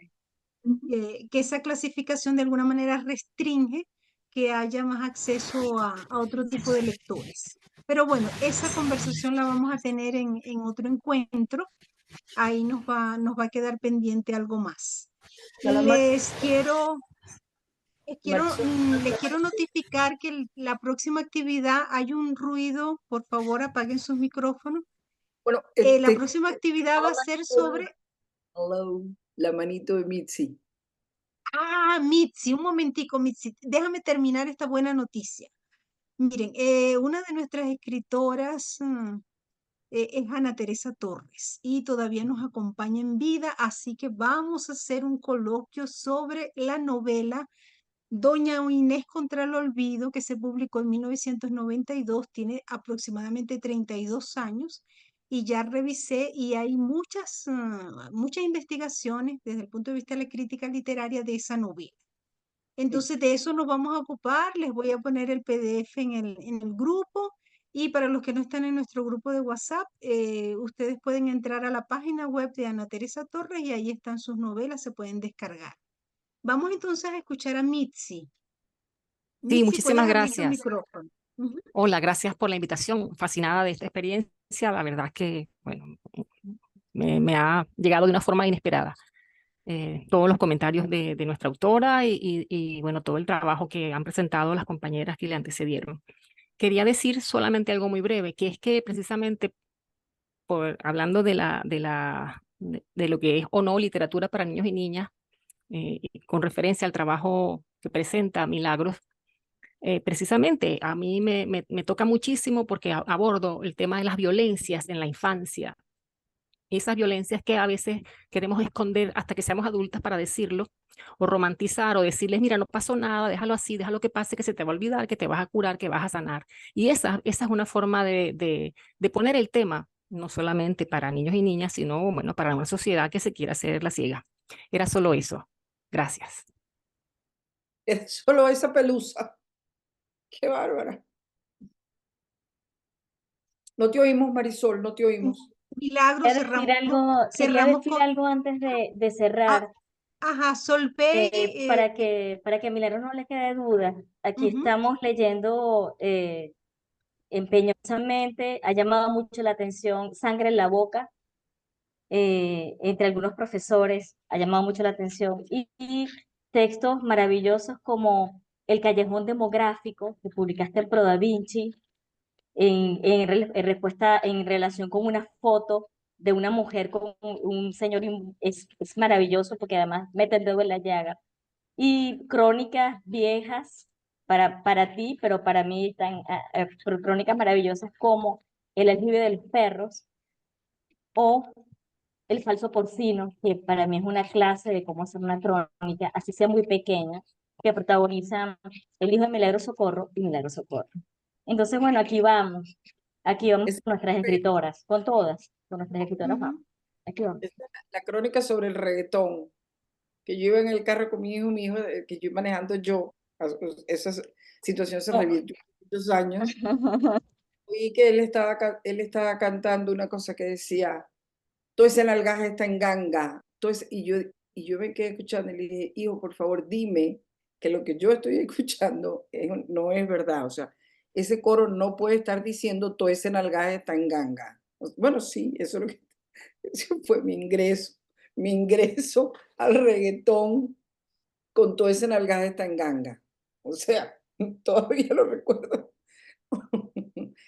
que esa clasificación de alguna manera restringe que haya más acceso a otro tipo de lectores. Pero bueno, esa conversación la vamos a tener en otro encuentro. Ahí nos va a quedar pendiente algo más. Les quiero les quiero notificar que la próxima actividad hay un ruido, por favor apaguen sus micrófonos. Bueno, La próxima actividad va a ser sobre... Hello, la manito de Mitzi. Mitzi, un momentico, Mitzi, déjame terminar esta buena noticia. Miren, una de nuestras escritoras es Ana Teresa Torres y todavía nos acompaña en vida, así que vamos a hacer un coloquio sobre la novela Doña Inés contra el olvido, que se publicó en 1992, tiene aproximadamente 32 años, y ya revisé y hay muchas investigaciones desde el punto de vista de la crítica literaria de esa novela. Entonces de eso nos vamos a ocupar, les voy a poner el PDF en el grupo, y para los que no están en nuestro grupo de WhatsApp, ustedes pueden entrar a la página web de Ana Teresa Torres y ahí están sus novelas, se pueden descargar. Vamos entonces a escuchar a Mitzi. Sí, Mitzi, muchísimas puedes abrir tu gracias. micrófono. Ujú. Hola, gracias por la invitación. Fascinada de esta experiencia. La verdad que, bueno, me ha llegado de una forma inesperada. Todos los comentarios de nuestra autora y, bueno, todo el trabajo que han presentado las compañeras que le antecedieron. Quería decir solamente algo muy breve, que es que precisamente hablando de lo que es o no literatura para niños y niñas, y con referencia al trabajo que presenta Milagros, precisamente a mí me toca muchísimo porque abordo el tema de las violencias en la infancia. Esas violencias que a veces queremos esconder hasta que seamos adultas para decirlo, o romantizar, o decirles, mira, no pasó nada, déjalo así, déjalo que pase, que se te va a olvidar, que te vas a curar, que vas a sanar. Y esa es una forma de poner el tema, no solamente para niños y niñas, sino, bueno, para una sociedad que se quiera hacer la ciega. Era solo eso. Gracias. Es solo esa pelusa. Qué bárbara. No te oímos, Marisol, no te oímos. Milagro, Quería cerramos decir con... algo antes de cerrar, Ajá, Solveig. para que a Milagro no le quede duda. Aquí Ujú. estamos leyendo empeñosamente, ha llamado mucho la atención Sangre en la boca, entre algunos profesores, ha llamado mucho la atención, y textos maravillosos como El callejón demográfico, que publicaste en Pro Da Vinci, en respuesta, en relación con una foto de una mujer con un señor, es maravilloso porque además mete el dedo en la llaga. Y crónicas viejas para ti, pero para mí están crónicas maravillosas como El aljibe de los perros o El falso porcino, que para mí es una clase de cómo hacer una crónica, así sea muy pequeña, que protagonizan el hijo de Milagro Socorro y Milagro Socorro. Entonces, bueno, aquí vamos Es, con nuestras escritoras, con nuestras escritoras vamos. Aquí vamos. es la crónica sobre el reggaetón, que yo iba en el carro con mi hijo, que yo iba manejando yo. Esa situación se revirtió muchos años. oí que él estaba cantando una cosa que decía, todo ese nalgaje está en ganga. Y yo me quedé escuchando y le dije, hijo, por favor, dime que lo que yo estoy escuchando no es verdad. O sea, ese coro no puede estar diciendo todo ese nalgaje está en ganga. Bueno, sí, eso es lo que eso fue mi ingreso al reggaetón con todo ese nalgaje está en ganga. O sea, todavía lo recuerdo.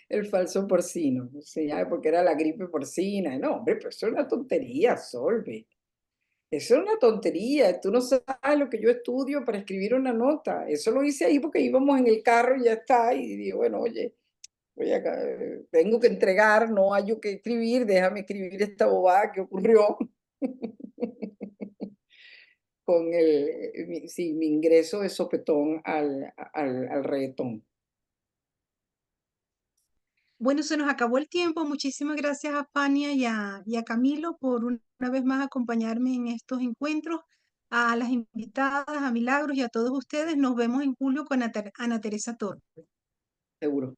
El falso porcino, o sea, porque era la gripe porcina. No, hombre, pero eso es una tontería, Solve. Eso es una tontería. Tú no sabes lo que yo estudio para escribir una nota. Eso lo hice ahí porque íbamos en el carro y ya está. Y digo, bueno, oye, tengo que entregar, no hay yo que escribir, déjame escribir esta bobada que ocurrió con sí, mi ingreso de sopetón al reggaetón. Bueno, se nos acabó el tiempo. Muchísimas gracias a Fania y a Camilo por una vez más acompañarme en estos encuentros. A las invitadas, a Milagros y a todos ustedes. Nos vemos en julio con Ana Teresa Torres. Seguro.